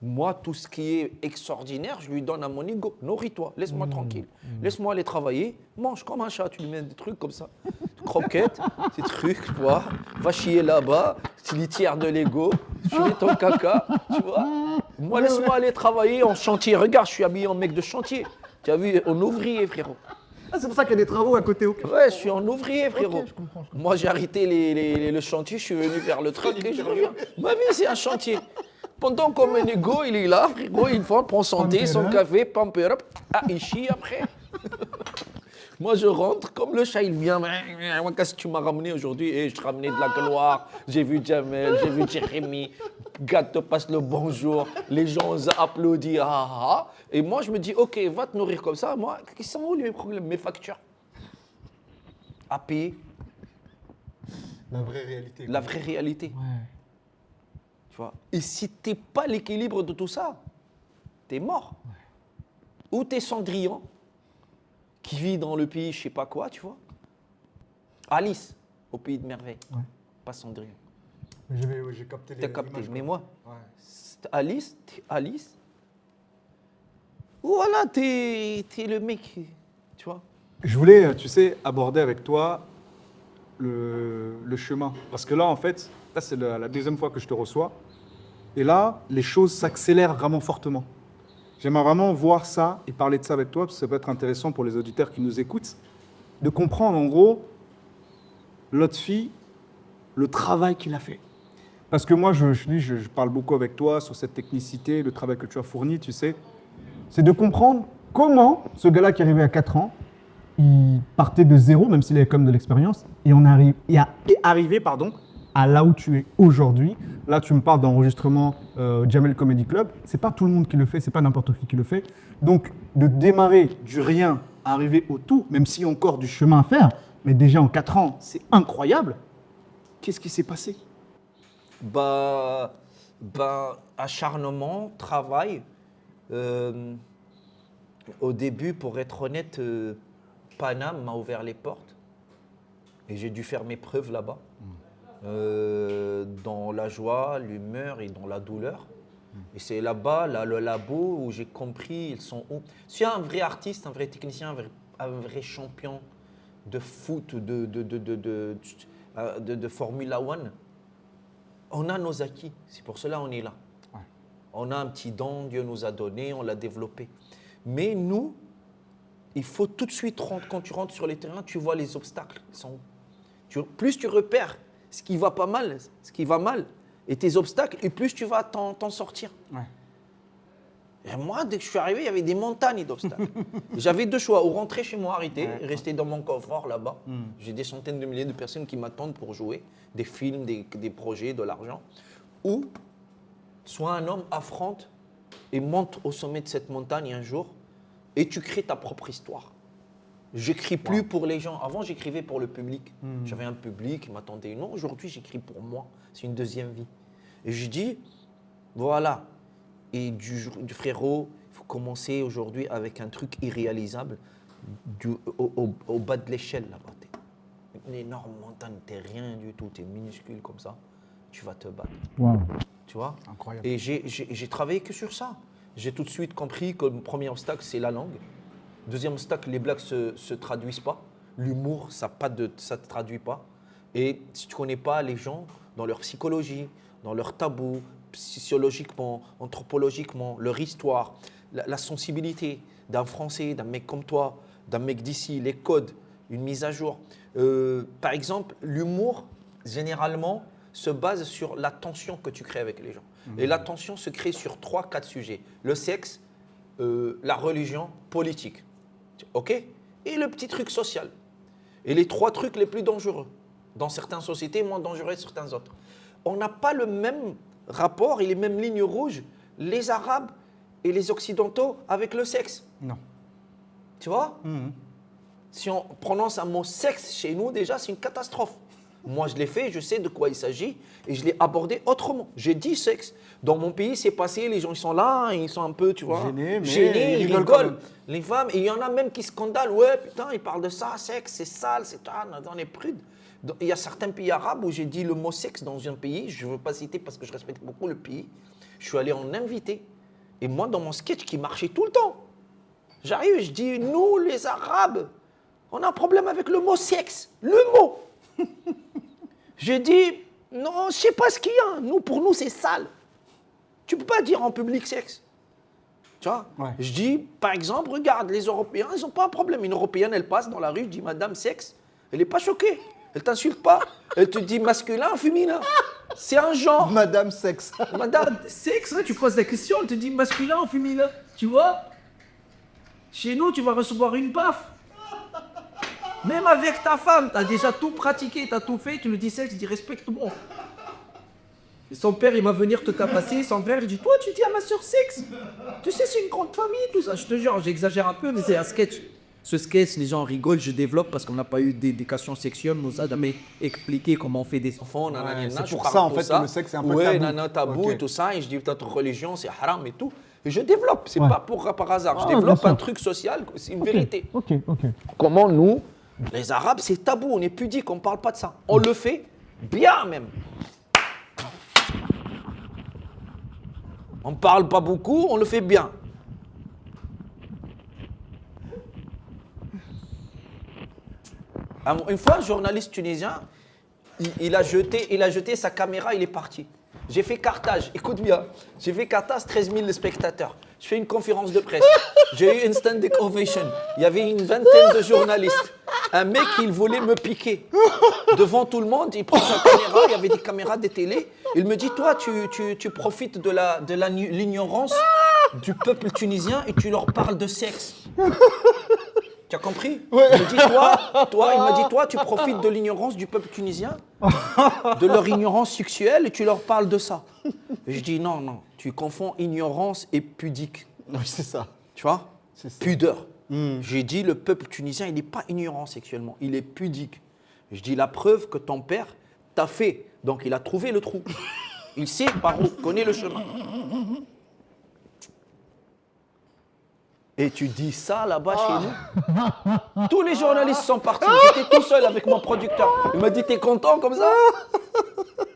Moi, tout ce qui est extraordinaire, je lui donne à mon ego. Nourris-toi, laisse-moi tranquille. Laisse-moi aller travailler. Mange comme un chat. Tu lui mets des trucs comme ça. Croquettes, ces trucs, tu vois. Va chier là-bas. C'est litière de l'ego. Tu mets ton caca, tu vois. Moi, laisse-moi aller travailler en chantier. Regarde, je suis habillé en mec de chantier. Tu as vu, en ouvrier, frérot. Ah, c'est pour ça qu'il y a des travaux à côté. Ok. Ouais, je suis en ouvrier, frérot. je comprends. Moi, j'ai arrêté le chantier. Je suis venu faire le truc et je reviens. Ma vie, c'est un chantier. Pendant qu'on mon ego, il est là, frérot, il prend son thé, son café, pump it up, il chie après. Moi, je rentre, comme le chat, il vient, qu'est-ce que tu m'as ramené aujourd'hui? Je te ramenais de la gloire, j'ai vu Jamel, j'ai vu Jérémy, Gad te passe le bonjour, les gens applaudissent, Et moi, je me dis, ok, va te nourrir comme ça, moi, quels sont où mes problèmes, mes factures? À payer, La vraie réalité. la vraie réalité. Ouais. Tu vois. Et si tu n'es pas l'équilibre de tout ça, tu es mort. Ou tu es Cendrillon, qui vit dans le pays, je sais pas quoi, tu vois. Alice, au pays de merveille. Ouais. Pas Cendrillon. J'ai capté les T'as capté. Mais moi, Ouais. Alice, voilà, t'es le mec, tu vois. Je voulais, tu sais, aborder avec toi le chemin. Parce que là, en fait, là, c'est la deuxième fois que je te reçois. Et là, les choses s'accélèrent vraiment fortement. J'aimerais vraiment voir ça et parler de ça avec toi, parce que ça peut être intéressant pour les auditeurs qui nous écoutent, de comprendre, en gros, Lotfi, le travail qu'il a fait. Parce que moi, je parle beaucoup avec toi sur cette technicité, le travail que tu as fourni, tu sais. C'est de comprendre comment ce gars-là qui est arrivé à 4 ans il partait de zéro, même s'il avait comme de l'expérience, et est arrivé à là où tu es aujourd'hui. Là, tu me parles d'enregistrement Jamel Comedy Club. C'est pas tout le monde qui le fait, c'est pas n'importe qui le fait. Donc, de démarrer du rien à arriver au tout, même s'il y a encore du chemin à faire, mais déjà en 4 ans, c'est incroyable. Qu'est-ce qui s'est passé? Acharnement, travail. Au début, pour être honnête, Paname m'a ouvert les portes et j'ai dû faire mes preuves là-bas, dans la joie, l'humeur et dans la douleur. Et c'est là-bas, le labo, où j'ai compris ils sont où. Si un vrai artiste, un vrai technicien, un vrai champion de foot, de Formula One, on a nos acquis. C'est pour cela qu'on est là. Ouais. On a un petit don, Dieu nous a donné, on l'a développé. Mais nous, il faut tout de suite, quand tu rentres sur les terrains, tu vois les obstacles. Plus tu repères ce qui va pas mal, ce qui va mal, et tes obstacles, et plus tu vas t'en sortir. Ouais. Et moi, dès que je suis arrivé, il y avait des montagnes d'obstacles. J'avais 2 choix, ou rentrer chez moi, arrêter, rester dans mon confort là-bas. J'ai des centaines de milliers de personnes qui m'attendent pour jouer, des films, des projets, de l'argent. Ou, soit un homme affronte et monte au sommet de cette montagne un jour, et tu crées ta propre histoire. J'écris plus pour les gens. Avant, j'écrivais pour le public. J'avais un public qui m'attendait. Non, aujourd'hui, j'écris pour moi. C'est une deuxième vie. Et je dis, voilà. Et du frérot, il faut commencer aujourd'hui avec un truc irréalisable au bas de l'échelle là-bas. Une énorme montagne, t'es rien du tout, t'es minuscule comme ça. Tu vas te battre. Wow. Tu vois? Incroyable. Et j'ai travaillé que sur ça. J'ai tout de suite compris que le premier obstacle, c'est la langue. Deuxième obstacle, les blagues se traduisent pas. L'humour, ça ne se traduit pas. Et si tu ne connais pas les gens dans leur psychologie, dans leur tabou, sociologiquement, anthropologiquement, leur histoire, la sensibilité d'un Français, d'un mec comme toi, d'un mec d'ici, les codes, une mise à jour. Par exemple, l'humour, généralement, se base sur la tension que tu crées avec les gens. Et la tension se crée sur 3-4 sujets. Le sexe, la religion, politique. OK? Et le petit truc social. Et les 3 trucs les plus dangereux. Dans certaines sociétés, moins dangereux que certains autres. On n'a pas le même rapport et les mêmes lignes rouges, les Arabes et les Occidentaux, avec le sexe. Non. Tu vois? Si on prononce un mot sexe chez nous, déjà, c'est une catastrophe. Moi, je l'ai fait, je sais de quoi il s'agit et je l'ai abordé autrement. J'ai dit sexe. Dans mon pays, c'est passé, les gens ils sont là, ils sont un peu, tu vois, gênés, ils rigolent. Les femmes, et il y en a même qui scandalent. Ouais, putain, ils parlent de ça, sexe, c'est sale, c'est ça, on est prude. Il y a certains pays arabes où j'ai dit le mot sexe dans un pays, je ne veux pas citer parce que je respecte beaucoup le pays. Je suis allé en invité. Et moi, dans mon sketch qui marchait tout le temps, j'arrive et je dis, nous, les Arabes, on a un problème avec le mot sexe. Le mot. J'ai dit, non, je ne sais pas ce qu'il y a. Nous, pour nous, c'est sale. Tu ne peux pas dire en public sexe. Tu vois? Ouais. Je dis, par exemple, regarde, les Européens, ils n'ont pas un problème. Une Européenne, elle passe dans la rue, je dis, madame sexe. Elle n'est pas choquée. Elle ne t'insulte pas. Elle te dit masculin ou féminin. C'est un genre. Madame sexe. Madame sexe, tu poses la question, elle te dit masculin ou féminin. Tu vois? Chez nous, tu vas recevoir une baffe. Même avec ta femme, tu as déjà tout pratiqué, tu as tout fait, tu lui dis sexe, il dit respecte-moi. Et son père, il va venir te tapasser, son père, il dit toi, tu dis à ma soeur sexe. Tu sais, c'est une grande famille, tout ça. Je te jure, j'exagère un peu, mais c'est un sketch. Ce sketch, les gens rigolent, je développe parce qu'on n'a pas eu d'éducation sexuelle, nous a jamais expliqué comment on fait des enfants. C'est pour ça, en fait, que le sexe, c'est un peu tabou. Ouais, tabou et tout ça, et je dis peut-être religion, c'est haram et tout. Et je développe, c'est pas par hasard. Je développe un truc social, c'est une vérité. Ok. Comment nous, les Arabes, c'est tabou, on est pudique, on ne parle pas de ça. On le fait bien même. On ne parle pas beaucoup, on le fait bien. Une fois, un journaliste tunisien, il a jeté sa caméra, il est parti. J'ai fait Carthage, écoute bien, j'ai fait Carthage, 13 000 spectateurs. Je fais une conférence de presse. J'ai eu une standing ovation. Il y avait une vingtaine de journalistes. Un mec, il voulait me piquer. Devant tout le monde, il prend sa caméra, il y avait des caméras des télés. Il me dit, toi, tu profites de l'ignorance du peuple tunisien et tu leur parles de sexe. Tu as compris? Ouais. Il me dit, il m'a dit, toi, tu profites de l'ignorance du peuple tunisien, de leur ignorance sexuelle, et tu leur parles de ça. Et je dis, non, tu confonds ignorance et pudique. Oui, c'est ça. Tu vois? C'est ça. Pudeur. J'ai dit, le peuple tunisien, il n'est pas ignorant sexuellement, il est pudique. Je dis, la preuve que ton père t'a fait. Donc, il a trouvé le trou. Il sait par où, connaît le chemin. Et tu dis ça là-bas chez nous? Tous les journalistes sont partis. J'étais tout seul avec mon producteur. Il m'a dit, t'es content comme ça?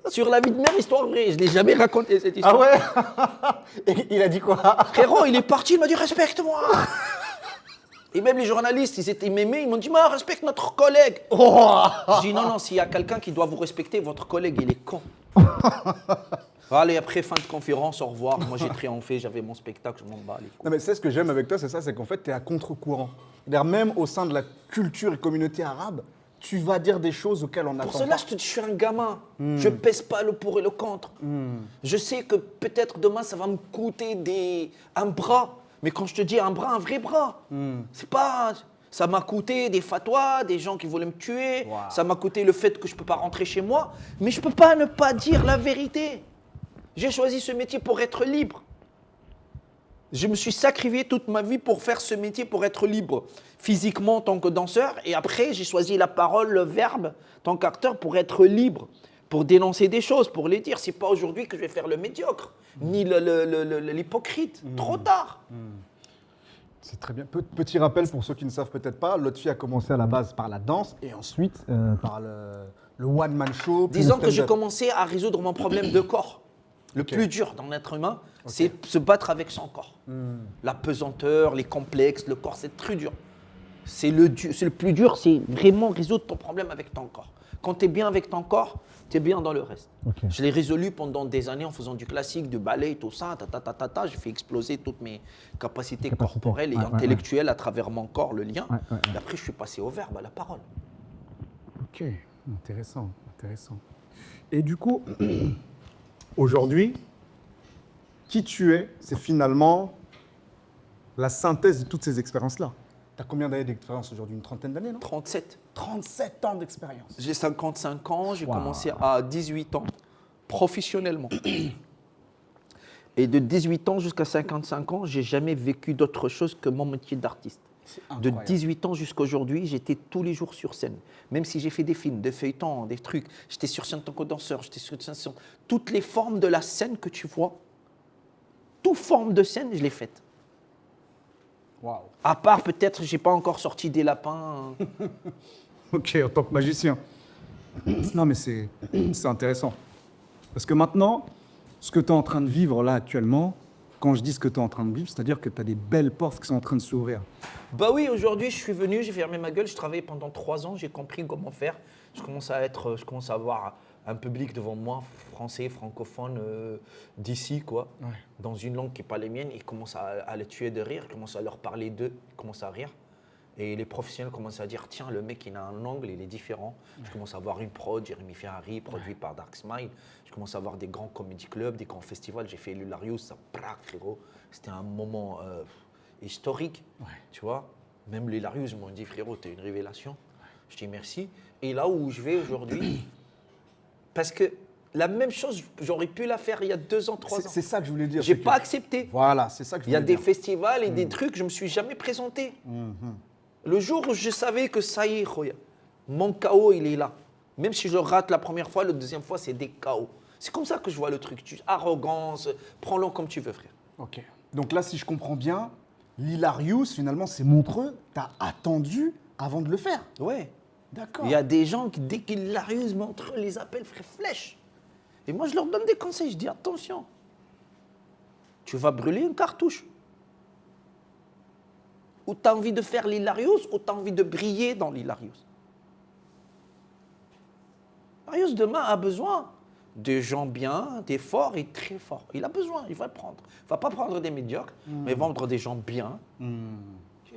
Sur la vie de mère, histoire vraie. Je ne l'ai jamais raconté cette histoire. Ah ouais. Et il a dit quoi? Frérot, il est parti, il m'a dit, respecte-moi. Et même les journalistes, ils m'aimaient, ils m'ont dit, respecte notre collègue. Je dis, non, s'il y a quelqu'un qui doit vous respecter, votre collègue, il est con. Allez, après, fin de conférence, au revoir. Moi, j'ai triomphé, j'avais mon spectacle, je m'en bats les couilles. Non mais c'est ce que j'aime avec toi, c'est ça, c'est qu'en fait, tu es à contre-courant. C'est-à-dire même au sein de la culture et communauté arabe, tu vas dire des choses auxquelles on n'attend Pour pas. cela, je te dis, je suis un gamin. Je pèse pas le pour et le contre. Je sais que peut-être demain, ça va me coûter un bras. Mais quand je te dis un bras, un vrai bras, c'est pas... Ça m'a coûté des fatwas, des gens qui voulaient me tuer. Wow. Ça m'a coûté le fait que je ne peux pas rentrer chez moi. Mais je ne peux pas ne pas dire la vérité. J'ai choisi ce métier pour être libre. Je me suis sacrifié toute ma vie pour faire ce métier, pour être libre. Physiquement en tant que danseur. Et après, j'ai choisi la parole, le verbe, en tant qu'acteur, pour être libre. Pour dénoncer des choses, pour les dire. C'est pas aujourd'hui que je vais faire le médiocre, ni l'hypocrite. Trop tard. C'est très bien. Petit rappel pour ceux qui ne savent peut-être pas, Lotfi a commencé à la base par la danse et ensuite par le one-man show. puis Disons le que j'ai stand-up. commencé à résoudre mon problème de corps. Le plus dur dans l'être humain, c'est se battre avec son corps. La pesanteur, les complexes, le corps, c'est très dur. C'est le plus dur, c'est vraiment résoudre ton problème avec ton corps. Quand tu es bien avec ton corps, tu es bien dans le reste. Ok. Je l'ai résolu pendant des années en faisant du classique, du ballet, tout ça, J'ai fait exploser toutes mes capacités corporelles et Ouais, intellectuelles à travers mon corps, le lien. Ouais. Et après, je suis passé au verbe, à la parole. Ok, intéressant. Et du coup, aujourd'hui, qui tu es, c'est finalement la synthèse de toutes ces expériences-là. T'as combien d'années d'expérience aujourd'hui? Une trentaine d'années, non? 37. 37 ans d'expérience. J'ai 55 ans, j'ai commencé à 18 ans, professionnellement. Et de 18 ans jusqu'à 55 ans, j'ai jamais vécu d'autre chose que mon métier d'artiste. De 18 ans jusqu'à aujourd'hui, j'étais tous les jours sur scène. Même si j'ai fait des films, des feuilletons, des trucs, j'étais sur scène en tant que danseur, j'étais sur scène sur toutes les formes de la scène que tu vois. Toute forme de scène, je l'ai faite. Waouh. À part peut-être, j'ai pas encore sorti des lapins. Ok, en tant que magicien. Non, mais c'est intéressant. Parce que maintenant, ce que tu es en train de vivre là actuellement, quand je dis ce que tu es en train de vivre, c'est-à-dire que tu as des belles portes qui sont en train de s'ouvrir. Bah oui, aujourd'hui, je suis venu, j'ai fermé ma gueule, je travaillais pendant 3 ans, j'ai compris comment faire. Je commence à avoir un public devant moi, français, francophone, d'ici, quoi, dans une langue qui n'est pas la mienne. Ils commencent à les tuer de rire, je commence à leur parler d'eux, ils commencent à rire. Et les professionnels commencent à dire, tiens, le mec, il a un angle, il est différent. Je commence à avoir une prod, Jérémy Ferrari, produit par Dark Smile. Je commence à avoir des grands comédie clubs, des grands festivals. J'ai fait l'Hilarious, ça praque, frérot. C'était un moment historique, tu vois. Même l'Hilarious m'ont dit, frérot, t'es une révélation. Je dis merci. Et là où je vais aujourd'hui, parce que la même chose, j'aurais pu la faire il y a 2 ans, 3 ans. C'est ça que je voulais dire. J'ai c'est pas que- accepté. Voilà, c'est ça que je Il y a voulais des dire. festivals et des trucs, je ne me suis jamais présenté. Le jour où je savais que ça y est, Khoya, mon chaos, il est là. Même si je rate la première fois, la deuxième fois, c'est des chaos. C'est comme ça que je vois le truc. Arrogance, prends-le comme tu veux, frère. Ok. Donc là, si je comprends bien, l'Hilarious, finalement, c'est Montreux. T'as attendu avant de le faire. Ouais. D'accord. Il y a des gens qui, dès qu'ils l'arrivent, montrent, les appellent frère flèche. Et moi, je leur donne des conseils. Je dis attention, tu vas brûler une cartouche. Ou tu as envie de faire l'Hilarious, ou tu as envie de briller dans l'Hilarious. L'Hilarious, demain, a besoin de gens bien, des forts et très forts. Il a besoin, il va le prendre. Il ne va pas prendre des médiocres, mais vendre des gens bien.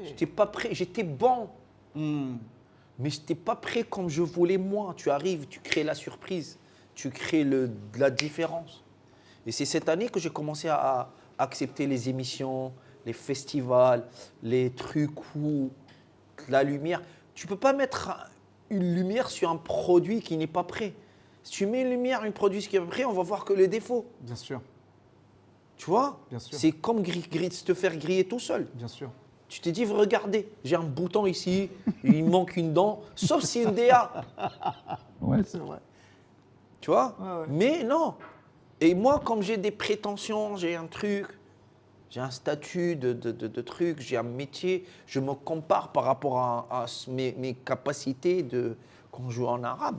J'étais pas prêt, j'étais bon. Mais je n'étais pas prêt comme je voulais moi. Tu arrives, tu crées la surprise, tu crées la différence. Et c'est cette année que j'ai commencé à accepter les émissions, les festivals, les trucs où mettre la lumière. Tu ne peux pas mettre une lumière sur un produit qui n'est pas prêt. Si tu mets une lumière, un produit qui est pas prêt, on va voir que les défauts. Bien sûr, Tu vois? Bien sûr. C'est comme te faire griller tout seul. bien sûr. Tu t'es dit, regardez, j'ai un bouton ici, il me manque une dent, sauf si une DA. Ouais, c'est vrai. Tu vois? Ouais, ouais. Mais non. Et moi, comme j'ai des prétentions, j'ai un truc, j'ai un statut de truc, j'ai un métier, je me compare par rapport à mes capacités quand je joue en arabe.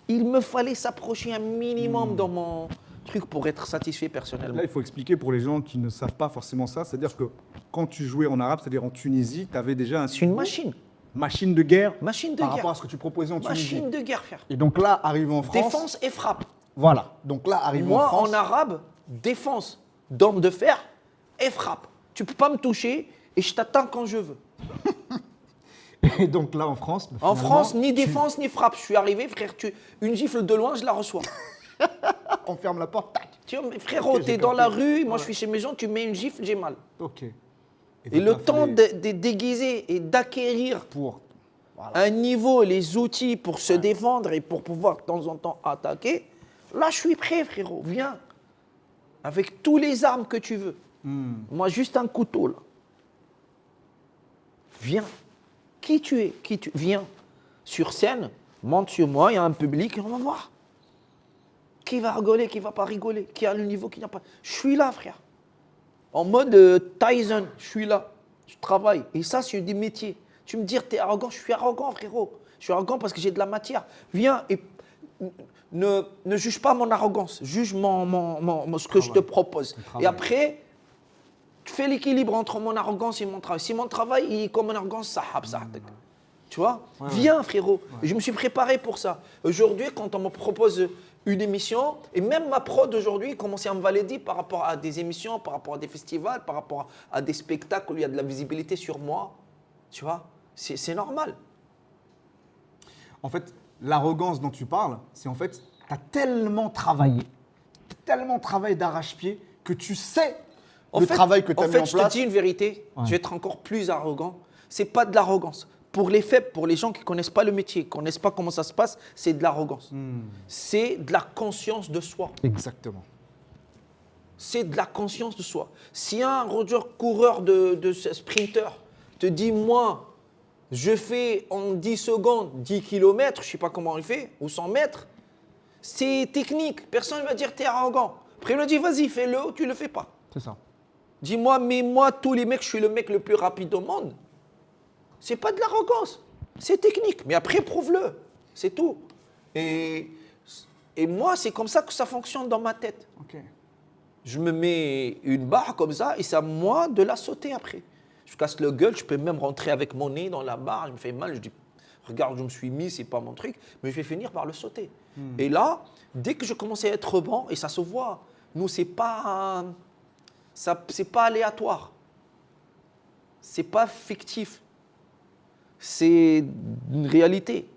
Il me fallait s'approcher un minimum dans mon truc pour être satisfait personnellement. Là, il faut expliquer pour les gens qui ne savent pas forcément ça. C'est-à-dire que quand tu jouais en arabe, c'est-à-dire en Tunisie, tu avais déjà C'est une machine. machine de guerre Machine de par guerre. rapport à ce que tu proposais en Tunisie. Machine de guerre, frère. Et donc là, arrivé en France. Défense et frappe. Voilà. Donc là, arrivé en Moi, France. en arabe, défense d'homme de fer et frappe. Tu peux pas me toucher et je t'attends quand je veux. Et donc là, en France. En finalement, France, ni défense ni frappe. Je suis arrivé, frère, une gifle de loin, je la reçois. on ferme la porte. Tac. Tu vois, mais frérot, Ok, j'ai t'es dans la compris. rue, moi je suis chez maison, tu mets une gifle, j'ai mal. Ok. Et donc, le là, temps fallait- de déguiser et d'acquérir Pour. un niveau, les outils pour se défendre et pour pouvoir de temps en temps attaquer, là je suis prêt, frérot, viens. Avec tous les armes que tu veux. Moi, juste un couteau, là. Viens. Qui tu es? Viens. Sur scène, monte sur moi, il y a un public, et on va voir. Qui va rigoler, qui va pas rigoler, qui a le niveau, qui n'a pas. Je suis là, frère. En mode Tyson, je suis là. Je travaille. Et ça, c'est des métiers. Tu me dis, t'es arrogant, je suis arrogant, frérot. Je suis arrogant parce que j'ai de la matière. Viens et ne juge pas mon arrogance. Juge ce que je te propose. Et après, tu fais l'équilibre entre mon arrogance et mon travail. Si mon travail il est comme mon arrogance, ça hab, ça attaque. Tu vois? Viens, frérot. Je me suis préparé pour ça. Aujourd'hui, quand on me propose une émission, et même ma prod aujourd'hui commence à me valider par rapport à des émissions, par rapport à des festivals, par rapport à des spectacles où il y a de la visibilité sur moi. Tu vois? C'est normal. En fait, l'arrogance dont tu parles, c'est en fait, tu as tellement travaillé d'arrache-pied que tu sais le travail que tu as mis en je place. te dis une vérité, je vais être encore plus arrogant. C'est pas de l'arrogance. Pour les faibles, pour les gens qui ne connaissent pas le métier, qui ne connaissent pas comment ça se passe, c'est de l'arrogance. C'est de la conscience de soi. Exactement. C'est de la conscience de soi. Si un coureur de sprinter te dit, moi, je fais en 10 secondes 10 km, je ne sais pas comment il fait, ou 100 mètres, c'est technique. Personne ne va dire, t'es arrogant. Après, il me dit, vas-y, fais-le ou tu ne le fais pas. C'est ça. Dis-moi, mais moi, tous les mecs, je suis le mec le plus rapide au monde. C'est pas de l'arrogance, c'est technique. Mais après, prouve-le, c'est tout. Et moi, c'est comme ça que ça fonctionne dans ma tête. Ok. Je me mets une barre comme ça et c'est à moi de la sauter après. Je casse le gueule, je peux même rentrer avec mon nez dans la barre, je me fais mal, je dis, regarde, je me suis mis, c'est pas mon truc, mais je vais finir par le sauter. Et là, dès que je commençais à être bon, et ça se voit, nous, c'est pas aléatoire, c'est pas fictif. C'est une réalité.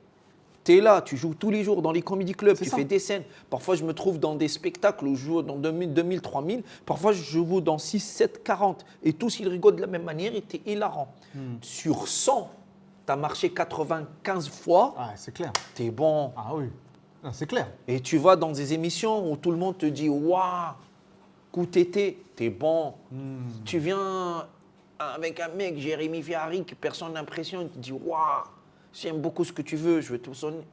Tu es là, tu joues tous les jours dans les comédie clubs, tu fais des scènes. Parfois, je me trouve dans des spectacles où je joue dans 2000, 3000. Parfois, je joue dans 6, 7, 40. Et tous, ils rigolent de la même manière et tu es hilarant. Sur 100, tu as marché 95 fois, Ah, c'est clair. tu es bon. Ah oui. Ah, c'est clair. Et tu vas dans des émissions où tout le monde te dit « Waouh, coup tété, t'es bon. Tu viens avec un mec, Jérémy Viari, que personne n'impressionne, tu te dis « Waouh, j'aime beaucoup ce que tu veux, je veux te sonner.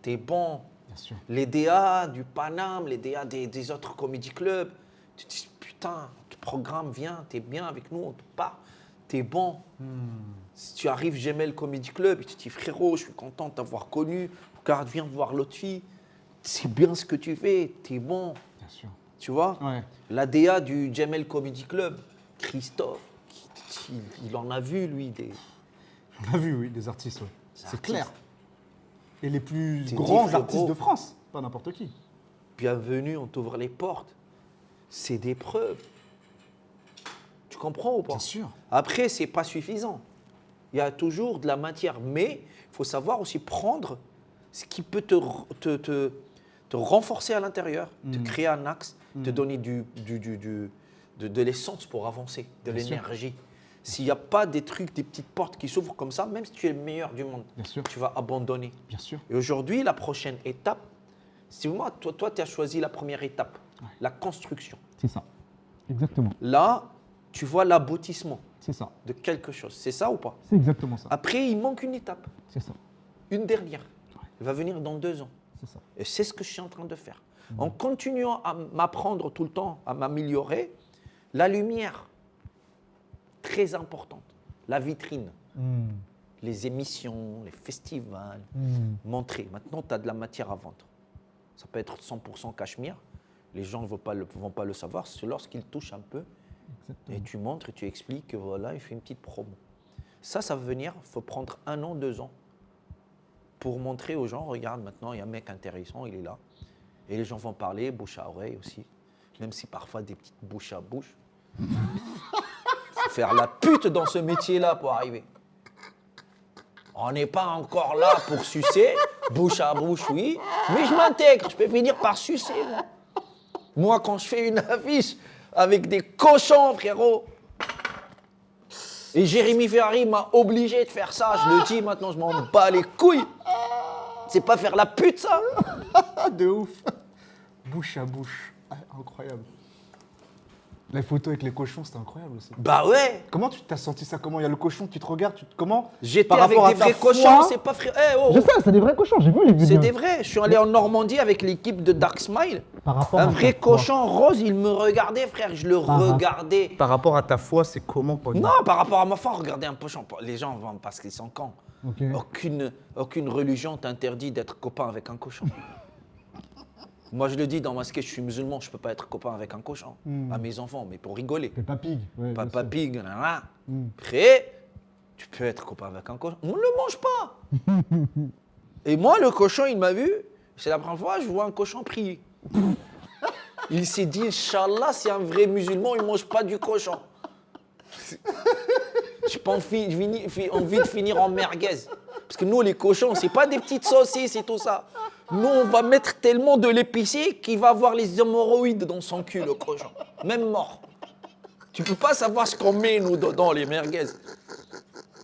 T'es bon. » Bien sûr. Les DA du Paname, les DA des autres comédie clubs, tu te dis « Putain, le programme vient, t'es bien avec nous, on te part, t'es bon. » Si tu arrives, j'aimais le Comedy Club, et tu te dis, frérot, je suis content de t'avoir connu, regarde, viens voir l'autre fille, c'est bien ce que tu fais, t'es bon. Bien sûr. Tu vois? Ouais. La DA du Jamel Comedy Club, Christophe, il en a vu, lui, On a vu, oui, des artistes, ouais. C'est artistes. clair. Et les plus T'es grands dit, frérot. artistes de France, pas n'importe qui. Bienvenue, on t'ouvre les portes. C'est des preuves. Tu comprends ou pas? Bien sûr. Après, c'est pas suffisant. Il y a toujours de la matière, mais il faut savoir aussi prendre ce qui peut te renforcer à l'intérieur, te créer un axe, te donner de l'essence pour avancer, de Bien sûr. l'énergie. S'il n'y a pas des trucs, des petites portes qui s'ouvrent comme ça, même si tu es le meilleur du monde, Bien sûr. tu vas abandonner. Bien sûr. Et aujourd'hui, la prochaine étape, si moi, toi tu as choisi la première étape, la construction. C'est ça. Exactement. Là, tu vois l'aboutissement C'est ça. de quelque chose. C'est ça ou pas? C'est exactement ça. Après, il manque une étape, C'est ça. une dernière. Elle va venir dans 2 ans. C'est ça. Et c'est ce que je suis en train de faire. En continuant à m'apprendre tout le temps, à m'améliorer, la lumière, très importante, la vitrine, les émissions, les festivals, montrer. Maintenant, tu as de la matière à vendre. Ça peut être 100% cachemire. Les gens ne vont pas le savoir. C'est lorsqu'ils touchent un peu. Exactement. Et tu montres et tu expliques que voilà, il fait une petite promo. Ça va venir, il faut prendre 1 an, 2 ans pour montrer aux gens, regarde maintenant, il y a un mec intéressant, il est là. Et les gens vont parler, bouche à oreille aussi. Même si parfois des petites bouches à bouche. Faut faire la pute dans ce métier-là pour arriver. On n'est pas encore là pour sucer, bouche à bouche, oui. Mais je m'intègre, je peux finir par sucer, moi. Moi, quand je fais une affiche avec des cochons, frérot, et Jérémy Ferrari m'a obligé de faire ça, je le dis maintenant, je m'en bats les couilles. C'est pas faire la pute, ça. De ouf. Bouche à bouche. Ah, incroyable. La photo avec les cochons, c'était incroyable aussi. Bah ouais. Comment tu t'as senti ça? Comment il y a le cochon, tu te regardes, comment J'étais par avec rapport à des ta vrais foi, cochons, c'est pas frère. Eh, oh, Je sais, c'est des vrais cochons, j'ai vu les vidéos. c'est des vrais. Je suis allé en Normandie avec l'équipe de Dark Smile. Par rapport Un à vrai ta foi. cochon rose, il me regardait, frère. Je le regardais. Par rapport à ta foi, c'est comment pour Non, par rapport à ma foi, regardez un cochon. Les gens vont parce qu'ils sont cons. Ok. Aucune religion t'interdit d'être copain avec un cochon. Moi, je le dis dans ma sketch, je suis musulman, je ne peux pas être copain avec un cochon. À mes enfants, mais pour rigoler. T'es pas pig. Ouais, bien Papa sûr. Pig, nanana. Après, tu peux être copain avec un cochon. On ne le mange pas. Et moi, le cochon, il m'a vu. C'est la première fois que je vois un cochon prier. Il s'est dit, Inch'Allah, c'est un vrai musulman, il ne mange pas du cochon. J'ai pas envie de finir en merguez. Parce que nous, les cochons, c'est pas des petites saucisses et tout ça. Nous, on va mettre tellement de l'épicé qu'il va avoir les hémorroïdes dans son cul, le cochon. Même mort. Tu peux pas savoir ce qu'on met, nous, dedans, les merguez.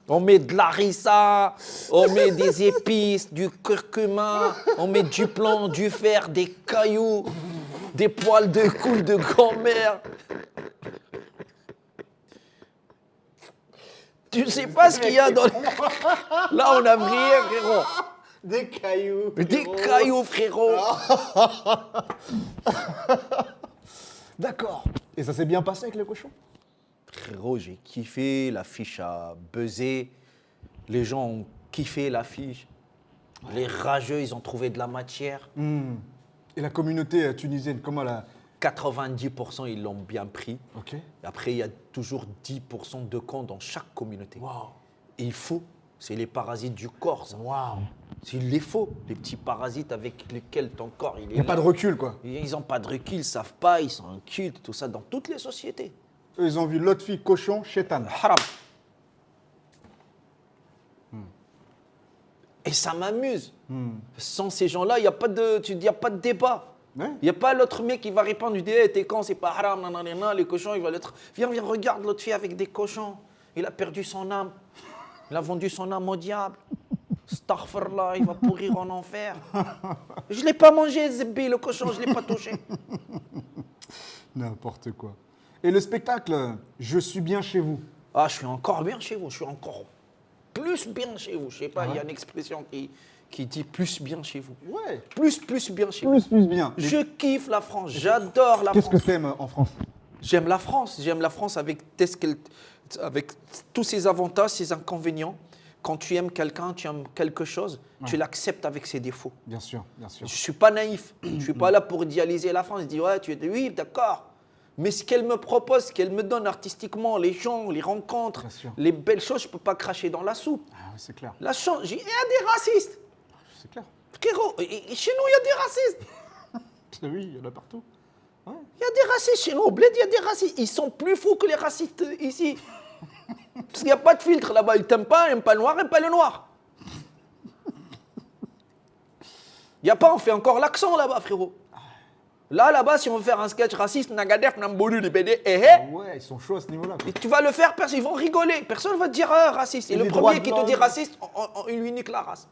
On met de l'harissa, on met des épices, du curcuma, on met du plomb, du fer, des cailloux, des poils de cou de grand-mère. Tu sais pas ce qu'il y a dans... Là, on a brillé, frérot. Des cailloux. Des frérot. cailloux, frérot. D'accord. Et ça s'est bien passé avec les cochons? Frérot, j'ai kiffé, l'affiche a buzzé. Les gens ont kiffé l'affiche. Les rageux, ils ont trouvé de la matière. Et la communauté tunisienne, comment elle a... 90%, ils l'ont bien pris. Ok. Et après, il y a toujours 10% de cons dans chaque communauté. Et il faut. C'est les parasites du corps, ça. Il les faut, les petits parasites avec lesquels ton corps, il est Il n'y a pas de recul, quoi. Ils n'ont pas de recul, ils savent pas, ils sont en culte, tout ça, dans toutes les sociétés. Eux, ils ont vu l'autre fille, cochon, chétan. Haram. Et ça m'amuse. Sans ces gens-là, il n'y a pas de débat. Ouais. Il n'y a pas l'autre mec qui va répondre, il dit hey, t'es con, c'est pas haram, nanana, les cochons, il va l'être. Viens, regarde l'autre fille avec des cochons. Il a perdu son âme. Il a vendu son âme au diable. Astaghfirullah, il va pourrir en enfer. Je ne l'ai pas mangé, Zebbi, le cochon, je ne l'ai pas touché. N'importe quoi. Et le spectacle, je suis bien chez vous. Ah, je suis encore bien chez vous, je suis encore plus bien chez vous. Je sais pas, il y a une expression qui dit plus bien chez vous. Ouais. Plus bien chez vous. Plus bien. Je kiffe la France, j'adore la Qu'est-ce France. que t'aimes en France? J'aime la France avec tous ses avantages, ses inconvénients. Quand tu aimes quelqu'un, tu aimes quelque chose, tu l'acceptes avec ses défauts. Bien sûr, bien sûr. Je ne suis pas naïf, je ne suis pas là pour idéaliser la France. Je dis, ouais, oui, d'accord. Mais ce qu'elle me propose, ce qu'elle me donne artistiquement, les gens, les rencontres, Bien sûr. les belles choses, je ne peux pas cracher dans la soupe. Ah oui, c'est clair. La chance, il y a des racistes. C'est clair. Frérot, et chez nous, il y a des racistes. Oui, il y en a partout. Il y a des racistes chez nous, au bled, il y a des racistes. Ils sont plus fous que les racistes ici. Parce qu'il n'y a pas de filtre là-bas. Ils t'aiment pas le noir, ils n'aiment pas le noir. Il n'y a pas, on fait encore l'accent là-bas, frérot. Là-bas, si on veut faire un sketch raciste, Nagadef, Nambolu, les BD, Ouais, ils sont chauds à ce niveau-là. et tu vas le faire, ils vont rigoler. Personne ne va te dire raciste. Et Et le les droits premier de qui te l'homme. dit raciste, il lui nique la race.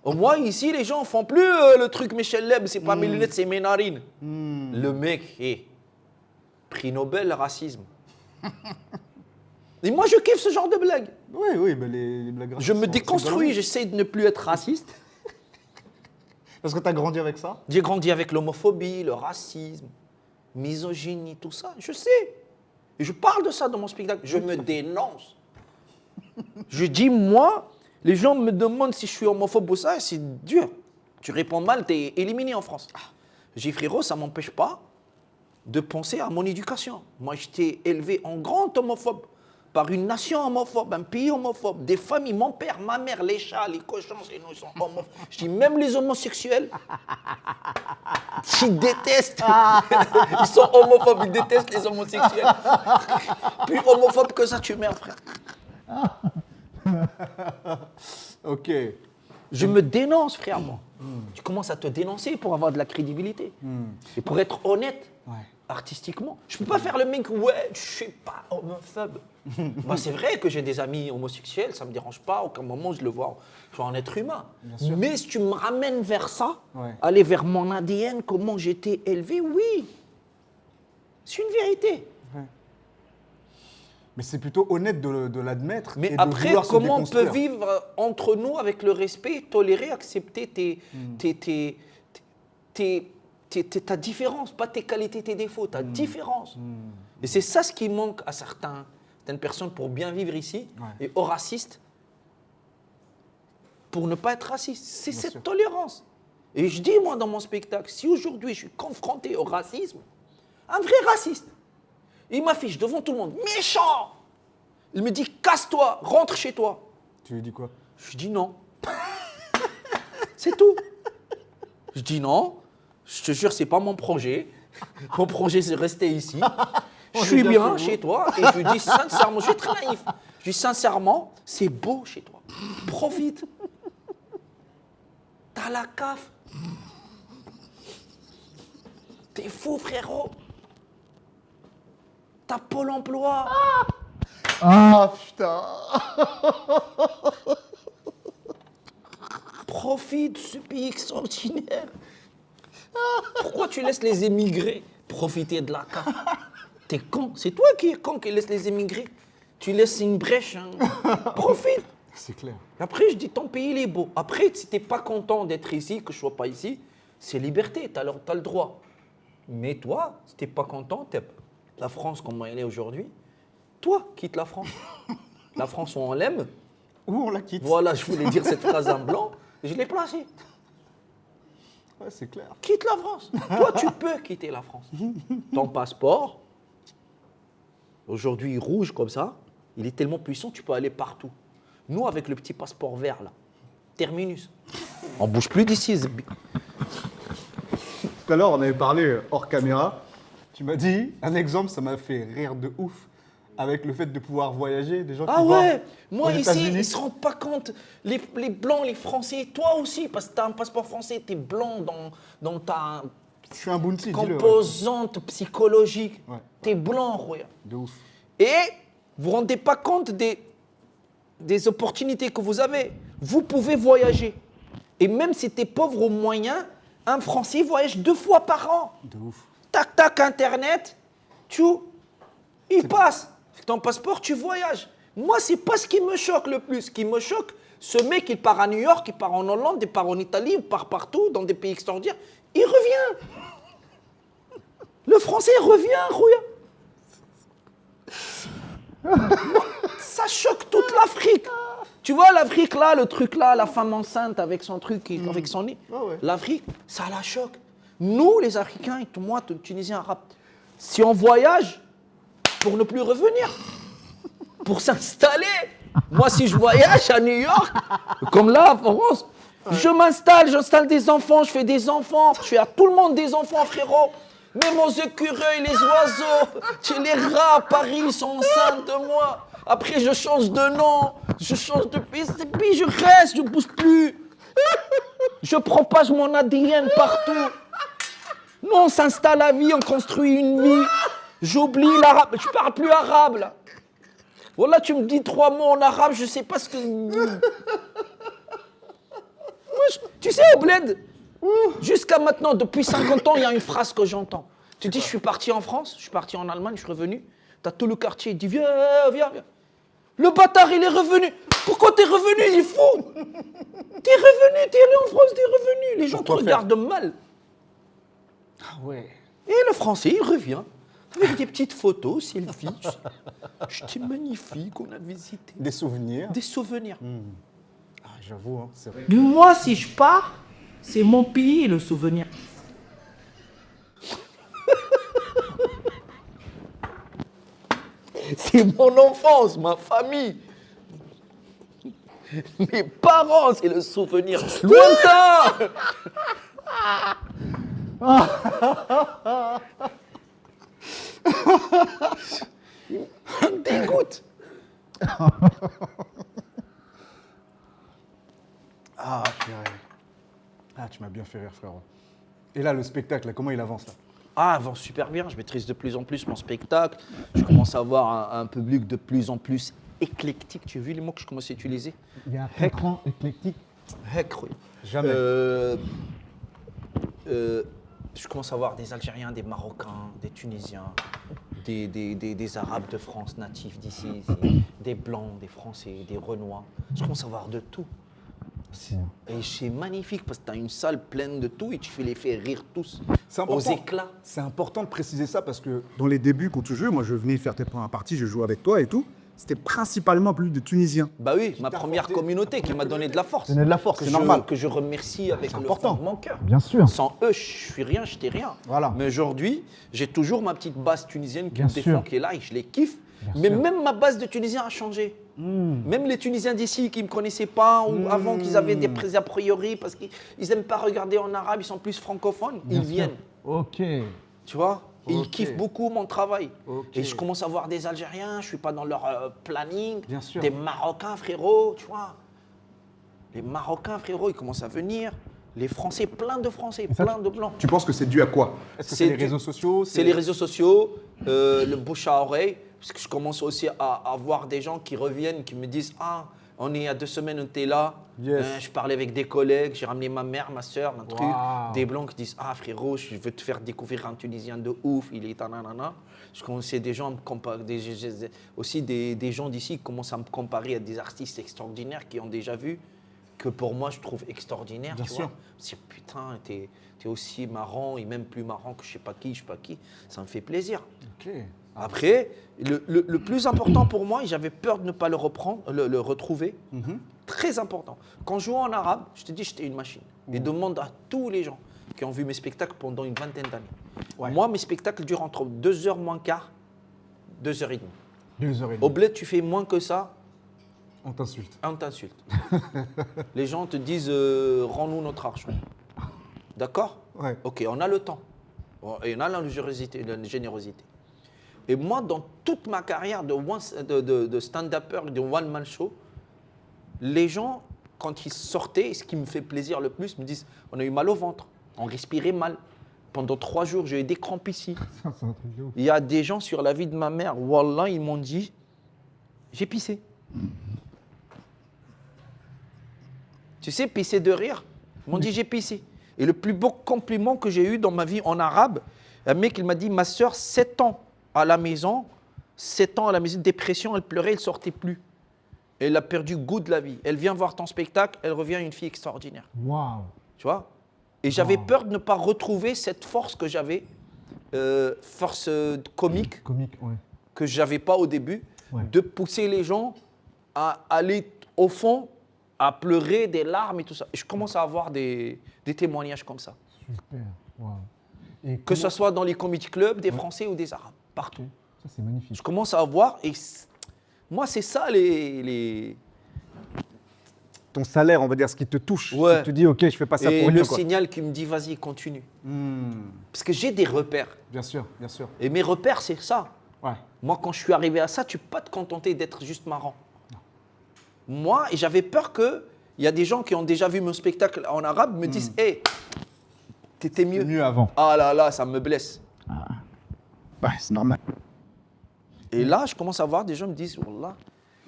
Au moins, ici, les gens font plus le truc Michel Leb, c'est pas mes lunettes, c'est mes narines. Le mec est prix Nobel racisme. Et moi, je kiffe ce genre de blague. Oui, mais les blagues Je me racistes, déconstruis, c'est j'essaie de ne plus être raciste. Parce que t'as grandi avec ça. J'ai grandi avec l'homophobie, le racisme, misogynie, tout ça. Je sais. Et je parle de ça dans mon spectacle. Je me dénonce. Je dis, moi, les gens me demandent si je suis homophobe ou ça, et c'est dur. Tu réponds mal, t'es éliminé en France. J'ai dit, frérot, ça ne m'empêche pas de penser à mon éducation. Moi, j'étais élevé en grand homophobe, par une nation homophobe, un pays homophobe, des familles, mon père, ma mère, les chats, les cochons, ils sont homophobes. Je dis, même les homosexuels, ils détestent. Ils sont homophobes, ils détestent les homosexuels. Plus homophobe que ça, tu meurs, frère. Ok. Je me dénonce, frère, moi. Tu commences à te dénoncer pour avoir de la crédibilité. Et pour être honnête, artistiquement. Je peux pas faire le mec, ouais, je suis pas homophobe. Bah, c'est vrai que j'ai des amis homosexuels, ça me dérange pas, à aucun moment je le vois, je vois un être humain. Mais si tu me ramènes vers ça, aller vers mon ADN, comment j'étais élevé, oui. C'est une vérité. Mais c'est plutôt honnête de l'admettre. Mais et de après, vouloir se comment on peut déconstruire. vivre entre nous avec le respect, tolérer, accepter ta différence, pas tes qualités, tes défauts, ta différence. Et c'est ça ce qui manque à certaines personnes pour bien vivre ici, et aux racistes, pour ne pas être raciste. C'est Bien cette sûr. tolérance. Et je dis, moi, dans mon spectacle, si aujourd'hui je suis confronté au racisme, un vrai raciste, il m'affiche devant tout le monde, méchant. Il me dit, casse-toi, rentre chez toi. Tu lui dis quoi? Je lui dis non. C'est tout. Je dis non. Je te jure, c'est pas mon projet. Mon projet, c'est rester ici. Je suis bien chez toi. Et je lui dis sincèrement, je suis très naïf. Je dis sincèrement, c'est beau chez toi. Profite. T'as la CAF. T'es fou, frérot. T'as Pôle emploi. Ah putain. Profite de ce pays extraordinaire. Pourquoi tu laisses les émigrés profiter de la CAF? T'es con. C'est toi qui es con qui laisse les émigrés. Tu laisses une brèche. Hein. Profite. C'est clair. Après, je dis, ton pays, il est beau. Après, si t'es pas content d'être ici, que je sois pas ici, c'est liberté. T'as le droit. Mais toi, si t'es pas content, la France, comment elle est aujourd'hui, toi, quitte la France. La France, on l'aime. Ou on la quitte. Voilà, je voulais dire cette phrase en blanc. Je l'ai placée. Ouais, c'est clair. Quitte la France. Toi, tu peux quitter la France. Ton passeport, aujourd'hui rouge comme ça, il est tellement puissant, tu peux aller partout. Nous, avec le petit passeport vert, là, terminus. On bouge plus d'ici. Tout à l'heure, on avait parlé hors caméra. Tu m'as dit un exemple, ça m'a fait rire de ouf. Avec le fait de pouvoir voyager, des gens Ah qui ouais, vont moi aux ici, États-Unis. ils ne se rendent pas compte. Les Blancs, les Français, toi aussi, parce que tu as un passeport français, tu es blanc dans ta Je suis un bounty, dis-le. Ouais. composante psychologique. Ouais. Tu es blanc, regarde. De ouf. Et vous ne vous rendez pas compte des opportunités que vous avez. Vous pouvez voyager. Et même si tu es pauvre ou moyen, un Français voyage 2 fois par an. De ouf. Tac, tac, Internet, il passe. Avec ton passeport, tu voyages. Moi, c'est pas ce qui me choque le plus. Ce qui me choque, ce mec, il part à New York, il part en Hollande, il part en Italie, il part partout, dans des pays extraordinaires. Il revient. Le Français revient, regarde. Ça choque toute l'Afrique. Tu vois, l'Afrique, là, le truc là, la femme enceinte avec son truc, avec son nez. Ah ouais. L'Afrique, ça la choque. Nous, les Africains, et moi, Tunisiens, Arabes, si on voyage pour ne plus revenir, pour s'installer. Moi, si je voyage à New York, comme là, en France, je m'installe, j'installe des enfants, je fais des enfants. Je fais à tout le monde des enfants, frérot. Même aux écureuils, les oiseaux, les rats à Paris, ils sont enceintes de moi. Après, je change de nom, je change de pays, et puis je reste, je ne bouge plus. Je propage mon ADN partout. Non, on s'installe à vie, on construit une vie. J'oublie l'arabe. Tu parles plus arabe, là. Voilà, tu me dis 3 mots en arabe, je sais pas ce que... Tu sais, au bled, jusqu'à maintenant, depuis 50 ans, il y a une phrase que j'entends. Tu dis, je suis parti en France, je suis parti en Allemagne, je suis revenu. T'as tout le quartier, il dit, viens. Le bâtard, il est revenu. Pourquoi t'es revenu, il est fou. T'es revenu, t'es allé en France, t'es revenu. Les gens te regardent mal. Ah ouais. Et le Français, il revient avec des petites photos, selfies. C'était magnifique, on a visité. Des souvenirs. Des souvenirs. Ah, j'avoue, hein, c'est vrai. Moi, si je pars, c'est mon pays le souvenir. C'est mon enfance, ma famille. Mes parents, c'est le souvenir lointain. Il me dégoûte. Ah, purée. Ah, tu m'as bien fait rire, frérot. Et là, le spectacle, là, comment il avance, là? Ah, avance super bien, je maîtrise de plus en plus mon spectacle. Je commence à avoir un public de plus en plus éclectique. Tu as vu les mots que je commence à utiliser? Il y a 4 ans, éclectique. Hekroui. Jamais. Je commence à voir des Algériens, des Marocains, des Tunisiens, des Arabes de France natifs d'ici, des Blancs, des Français, des Renois. Je commence à voir de tout. Et c'est magnifique parce que tu as une salle pleine de tout et tu fais les faire rire tous C'est aux important. éclats. C'est important de préciser ça parce que Dans les débuts, quand tu jouais, moi je venais faire tes premières parties, je jouais avec toi et tout. C'était principalement plus de Tunisiens. Bah oui, ma t'a première apporté- communauté qui m'a donné de la force. Donner de la force, Que c'est je- normal. Que je remercie avec C'est le important. fond de mon cœur. Bien sûr. Sans eux, je suis rien, je n'étais rien. Voilà. Mais aujourd'hui, j'ai toujours ma petite base tunisienne qui Bien me défend, sûr. qui est là et je les kiffe. Bien Mais sûr. même ma base de Tunisiens a changé. Même les Tunisiens d'ici qui ne me connaissaient pas ou avant qu'ils avaient des a priori parce qu'ils n'aiment pas regarder en arabe, ils sont plus francophones, Bien ils sûr. viennent. Ok. Tu vois? Et Ok. ils kiffent beaucoup mon travail. Ok. Et je commence à voir des Algériens, je suis pas dans leur planning. Bien sûr. Des Marocains, frérot, tu vois. Les Marocains, frérot, ils commencent à venir. Les Français, plein de Français, plein de Blancs. Tu penses que c'est dû à quoi? est-ce que C'est c'est les du- réseaux sociaux? C'est les réseaux sociaux, le bouche à oreille, parce que je commence aussi à voir des gens qui reviennent, qui me disent « Ah, on est il y a 2 semaines, on était là. Yes. Je parlais avec des collègues, j'ai ramené ma mère, ma soeur, un truc. Wow. Des Blancs qui disent « Ah frérot, je veux te faire découvrir un Tunisien de ouf, il est nanana. » Je commençais des gens à me comparer, aussi des gens d'ici qui commencent à me comparer à des artistes extraordinaires qui ont déjà vu, que pour moi je trouve extraordinaire. Bien tu sûr. vois. C'est putain, t'es aussi marrant et même plus marrant que je sais pas qui, ça me fait plaisir. Ok. Après, le plus important pour moi, et j'avais peur de ne pas le reprendre, le retrouver, très important. Quand je jouais en arabe, je te dis, j'étais une machine. Et demande à tous les gens qui ont vu mes spectacles pendant une vingtaine d'années. Ouais. Moi, mes spectacles durent entre 2h moins quart, 2h30. 2h30. Au bled, tu fais moins que ça, On t'insulte. on t'insulte. Les gens te disent, rends-nous notre argent. D'accord? Ouais. Ok, on a le temps. Et on a la générosité. Et moi, dans toute ma carrière de stand-upper, de one-man show, les gens, quand ils sortaient, ce qui me fait plaisir le plus, me disent on a eu mal au ventre, on respirait mal. Pendant 3 jours, j'ai eu des crampes ici. Ça, c'est un truc de ouf. Il y a des gens sur la vie de ma mère, Wallah, ils m'ont dit j'ai pissé. Tu sais, pisser de rire. Ils m'ont dit j'ai pissé. Et le plus beau compliment que j'ai eu dans ma vie en arabe, un mec, il m'a dit ma soeur, 7 ans à la maison, 7 ans à la maison, dépression, elle pleurait, elle ne sortait plus. Elle a perdu goût de la vie. Elle vient voir ton spectacle, elle revient une fille extraordinaire. Waouh. Tu vois? Et j'avais peur de ne pas retrouver cette force que j'avais, force comique, Comique, ouais. que je n'avais pas au début, Ouais. de pousser les gens à aller au fond, à pleurer des larmes et tout ça. Et je commence à avoir des témoignages comme ça. Super. Waouh. Et Que ce soit dans les comedy clubs, des Français ou des Arabes, partout. Ça, c'est magnifique. Je commence à avoir, et moi, c'est ça les... Ton salaire, on va dire, ce qui te touche. Ouais. Tu te dis, ok, je fais pas ça Et pour le rien, quoi. signal qui me dit, vas-y, continue. Parce que j'ai des repères. Bien sûr, bien sûr. Et mes repères, c'est ça. Ouais. Moi, quand je suis arrivé à ça, tu peux pas te contenter d'être juste marrant. Moi, et j'avais peur que il y a des gens qui ont déjà vu mon spectacle en arabe me disent, hé, T'étais mieux. Mieux avant. Ah là là, ça me blesse. Bah, c'est normal. Et là, je commence à voir des gens me disent, Wallah,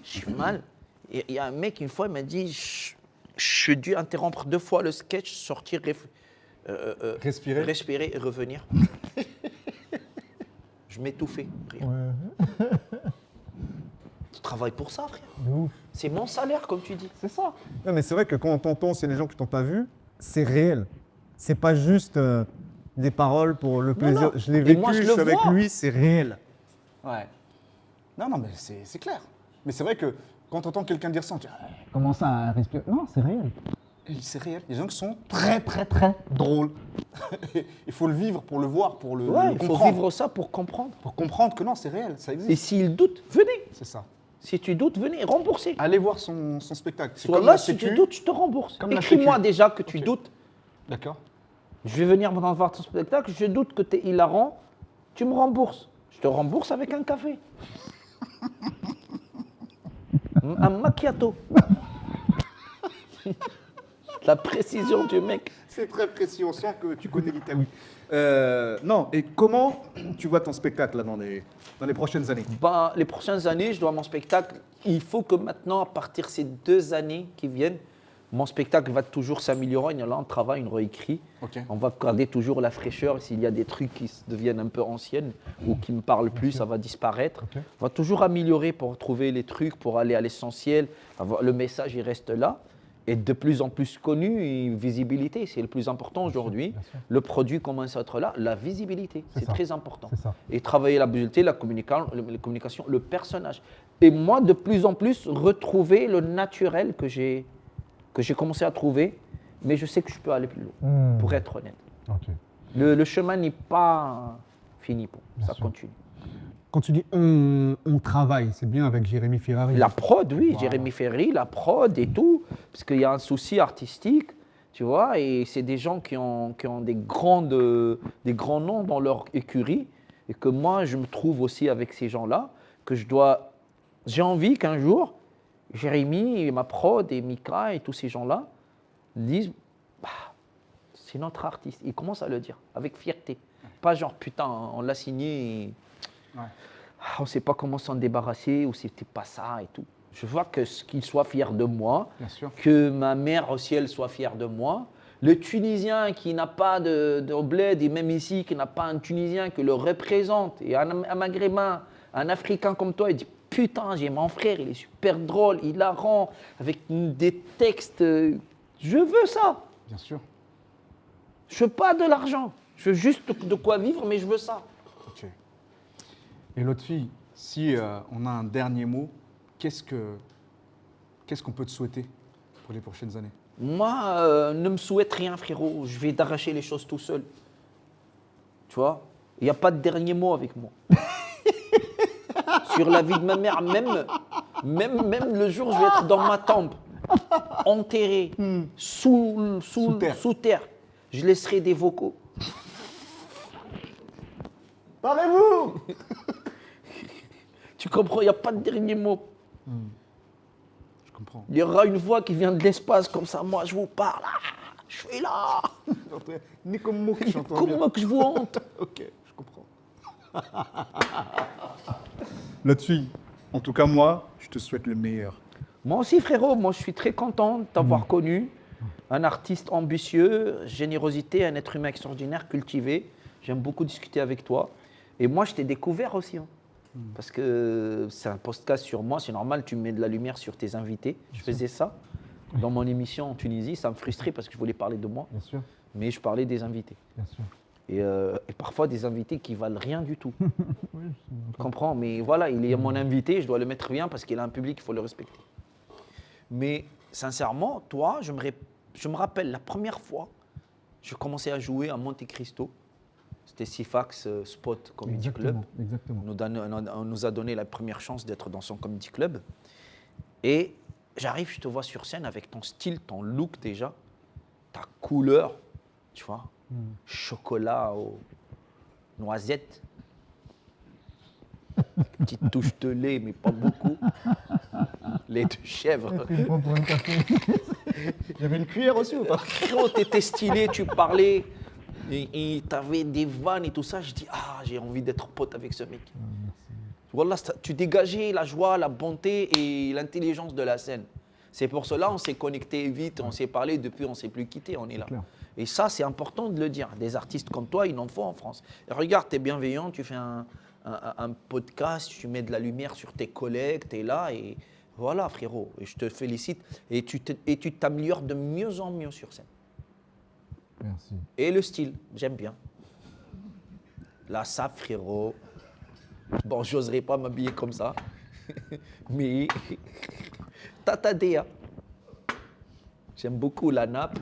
je suis mal. Et il y a un mec, une fois, il m'a dit, je suis dû interrompre 2 fois le sketch, sortir, respirer et revenir. Je m'étouffais. Tu travailles pour ça, frère. De ouf. C'est mon salaire, comme tu dis. C'est ça. Non, mais c'est vrai que quand on t'entend, c'est les gens qui t'ont pas vu, c'est réel. C'est pas juste des paroles pour le plaisir. non. Je l'ai Et vécu, moi, je je le suis avec vois. lui, c'est réel. Ouais. Non, mais c'est clair. Mais c'est vrai que quand tu entends quelqu'un dire ça, on dit Comment ça à respirer? Non, c'est réel. c'est réel. Il y a des gens qui sont très drôles. Il faut le vivre pour le voir, pour le Ouais, il faut comprendre. vivre ça pour comprendre. Pour comprendre que non, c'est réel, ça Et existe. s'il doute, venez. C'est ça. Si tu doutes, venez, remboursez. Allez voir son spectacle. C'est Soit comme là, la si sécu. tu doutes, je te rembourse. Comme la Écris-moi sécu. déjà que tu Ok. doutes. D'accord. Je vais venir voir ton spectacle, je doute que tu es hilarant, tu me rembourses. Je te rembourse avec un café. Un macchiato. La précision du mec. C'est très précis, on sent que tu connais l'Italie. Non, et comment tu vois ton spectacle là, dans les prochaines années? Ben, les prochaines années, je dois mon spectacle. Il faut que maintenant, à partir de ces 2 années qui viennent, mon spectacle va toujours s'améliorer. Là, on travaille, on réécrit. Ok. On va garder toujours la fraîcheur. S'il y a des trucs qui deviennent un peu anciennes ou qui me parlent plus, ça va disparaître. On va toujours améliorer pour trouver les trucs, pour aller à l'essentiel. Le message, il reste là. Et de plus en plus connu, et visibilité, c'est le plus important aujourd'hui. Le produit commence à être là, la visibilité, c'est très important. C'est ça. Et travailler la visibilité, la communication, le personnage. Et moi, de plus en plus, retrouver le naturel que j'ai commencé à trouver, mais je sais que je peux aller plus loin, pour être honnête. Ok. Le chemin n'est pas fini, ça sûr. continue. Quand tu dis on travaille, c'est bien avec Jérémy Ferrari. La prod, oui, Jérémy Ferry, la prod et tout, parce qu'il y a un souci artistique, tu vois, et c'est des gens qui ont des grands noms dans leur écurie, et que moi, je me trouve aussi avec ces gens-là, que j'ai envie qu'un jour, Jérémy, et ma prod, et Mika, et tous ces gens-là, disent, bah, c'est notre artiste. Ils commencent à le dire, avec fierté. Pas genre, putain, on l'a signé, et on ne sait pas comment s'en débarrasser, ou c'était pas ça et tout. Je vois qu'ils soient fiers de moi, Bien sûr. que ma mère aussi, elle soit fière de moi. Le Tunisien qui n'a pas de bled, et même ici, qui n'a pas un Tunisien qui le représente, et un Maghrébin, un Africain comme toi, il dit putain, j'ai mon frère, il est super drôle, hilarant, avec des textes. Je veux ça. Bien sûr. Je veux pas de l'argent. Je veux juste de quoi vivre, mais je veux ça. Ok. Et l'autre fille, si on a un dernier mot, qu'est-ce qu'on peut te souhaiter pour les prochaines années? Moi, ne me souhaite rien, frérot. Je vais t'arracher les choses tout seul. Tu vois? Il n'y a pas de dernier mot avec moi. Sur la vie de ma mère, même le jour où je vais être dans ma tombe, enterré, sous terre, je laisserai des vocaux. Parlez-vous! Tu comprends? Il n'y a pas de dernier mot. Je comprends. Il y aura une voix qui vient de l'espace comme ça. Moi, je vous parle. Ah, je suis là. Ni comme mot que j'entends bien. Comment que je vous hante? Ok, je comprends. Là-dessus, en tout cas moi, je te souhaite le meilleur. Moi aussi, frérot, moi je suis très content de t'avoir connu. Un artiste ambitieux, générosité, un être humain extraordinaire, cultivé. J'aime beaucoup discuter avec toi. Et moi, je t'ai découvert aussi. Parce que c'est un podcast sur moi, c'est normal, tu mets de la lumière sur tes invités. Je faisais ça dans mon émission en Tunisie. Ça me frustrait parce que je voulais parler de moi, Bien sûr, mais je parlais des invités. bien sûr. Et parfois des invités qui valent rien du tout. Tu comprends? Mais voilà, il est mon invité, je dois le mettre bien parce qu'il a un public, il faut le respecter. Mais sincèrement, toi, je me rappelle la première fois, je commençais à jouer à Monte Cristo. C'était Sifax Spot Comedy Club. Exactement. On nous a donné la première chance d'être dans son comedy club. Et j'arrive, je te vois sur scène avec ton style, ton look déjà, ta couleur, tu vois, chocolat aux noisettes, petite touche de lait, mais pas beaucoup, lait de chèvre. Il y avait une cuillère aussi ou pas? Frérot, t'étais stylé, tu parlais, Et t'avais des vannes et tout ça. Je dis, j'ai envie d'être pote avec ce mec. Wallah, tu dégageais la joie, la bonté et l'intelligence de la scène. C'est pour cela qu'on s'est connecté vite, on s'est parlé, depuis on ne s'est plus quitté, on est là. clair. Et ça, c'est important de le dire. Des artistes comme toi, il en faut en France. Et regarde, tu es bienveillant, tu fais un podcast, tu mets de la lumière sur tes collègues, tu es là et voilà frérot. Et je te félicite et tu t'améliores de mieux en mieux sur scène. Merci. Et le style, j'aime bien. La sape frérot. Bon, j'oserais pas m'habiller comme ça. Mais Tata Dea. J'aime beaucoup la nappe.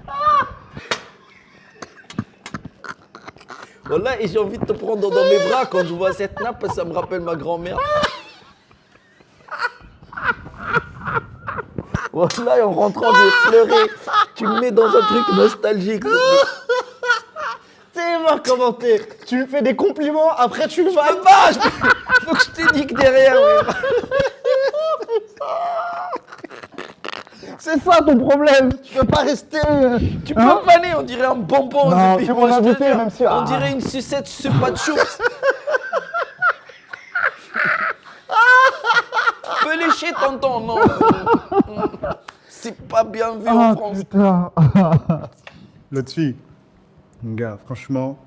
Voilà, et j'ai envie de te prendre dans mes bras quand je vois cette nappe, ça me rappelle ma grand-mère. Voilà, et en rentrant, je vais pleurer. Tu me mets dans un truc nostalgique. C'est moi commenter. Tu me fais des compliments, après tu le vas. Faut que je te nique derrière. C'est ça ton problème. Tu peux pas rester. Tu peux faner, on dirait un bonbon. Non, depuis c'est moi, mon je te invité, jure. même si- On dirait une sucette sur pas de choups. Tu peux lécher tonton, non. C'est pas bien vu en France. Lotfi, mon gars, franchement,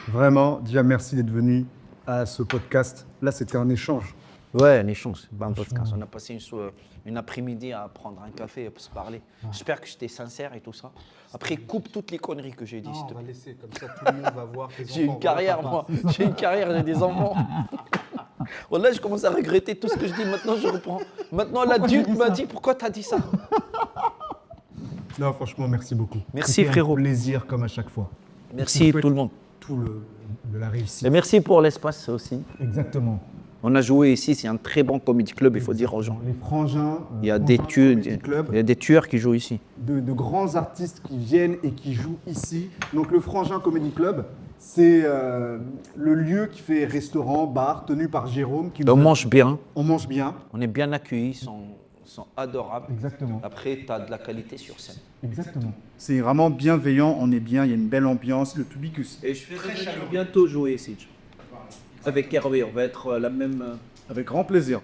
vraiment, déjà merci d'être venu à ce podcast. Là, c'était un échange. Ouais, un échange, c'est pas un podcast. On a passé une après-midi à prendre un café et à se parler. J'espère que j'étais sincère et tout ça. Après, coupe toutes les conneries que j'ai dit. s'il te plaît. laisser, comme ça tout le monde va voir tes J'ai une carrière, moi. J'ai une carrière, j'ai des enfants. Voilà, je commence à regretter tout ce que je dis. Maintenant, je reprends. Maintenant, l'adulte m'a dit, pourquoi t'as dit ça? Non, franchement, merci beaucoup. Merci, C'était frérot. un plaisir comme à chaque fois. Merci Je tout le monde. Tout de la réussite. Et merci pour l'espace aussi. Exactement. On a joué ici, c'est un très bon comedy club, il faut dire aux gens. Les frangins. Il y a des tueurs, Comedy Club. il y a des tueurs qui jouent ici. De grands artistes qui viennent et qui jouent ici. Donc le Frangin Comedy Club, c'est le lieu qui fait restaurant, bar, tenu par Jérôme. Qui On nous a- mange bien, On mange bien. on est bien accueillis, ils sont adorables. Exactement. Après, tu as de la qualité sur scène. Exactement. C'est vraiment bienveillant, on est bien, il y a une belle ambiance, le public aussi. Et je vais revenir bientôt jouer ici. Avec Hervé, on va être la même. Avec grand plaisir.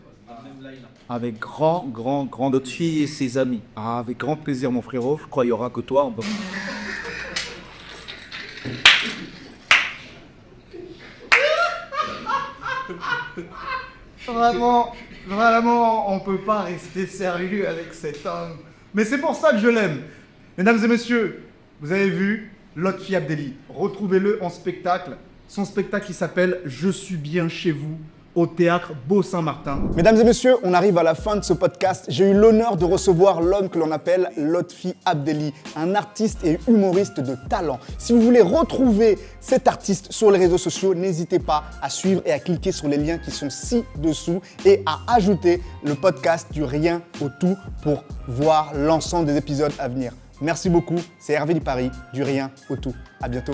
Avec grand Notre fille et ses amis. Ah, avec grand plaisir, mon frérot. Je crois qu'il n'y aura que toi. Vraiment, on peut pas rester sérieux avec cet homme. Mais c'est pour ça que je l'aime. Mesdames et messieurs, vous avez vu Lotfi Abdelli. Retrouvez-le en spectacle. Son spectacle qui s'appelle Je suis bien chez vous au théâtre Beau-Saint-Martin. Mesdames et messieurs, on arrive à la fin de ce podcast. J'ai eu l'honneur de recevoir l'homme que l'on appelle Lotfi Abdelli, un artiste et humoriste de talent. Si vous voulez retrouver cet artiste sur les réseaux sociaux, n'hésitez pas à suivre et à cliquer sur les liens qui sont ci-dessous et à ajouter le podcast du Rien au Tout pour voir l'ensemble des épisodes à venir. Merci beaucoup, c'est Hervé Lipari du Rien au Tout. À bientôt.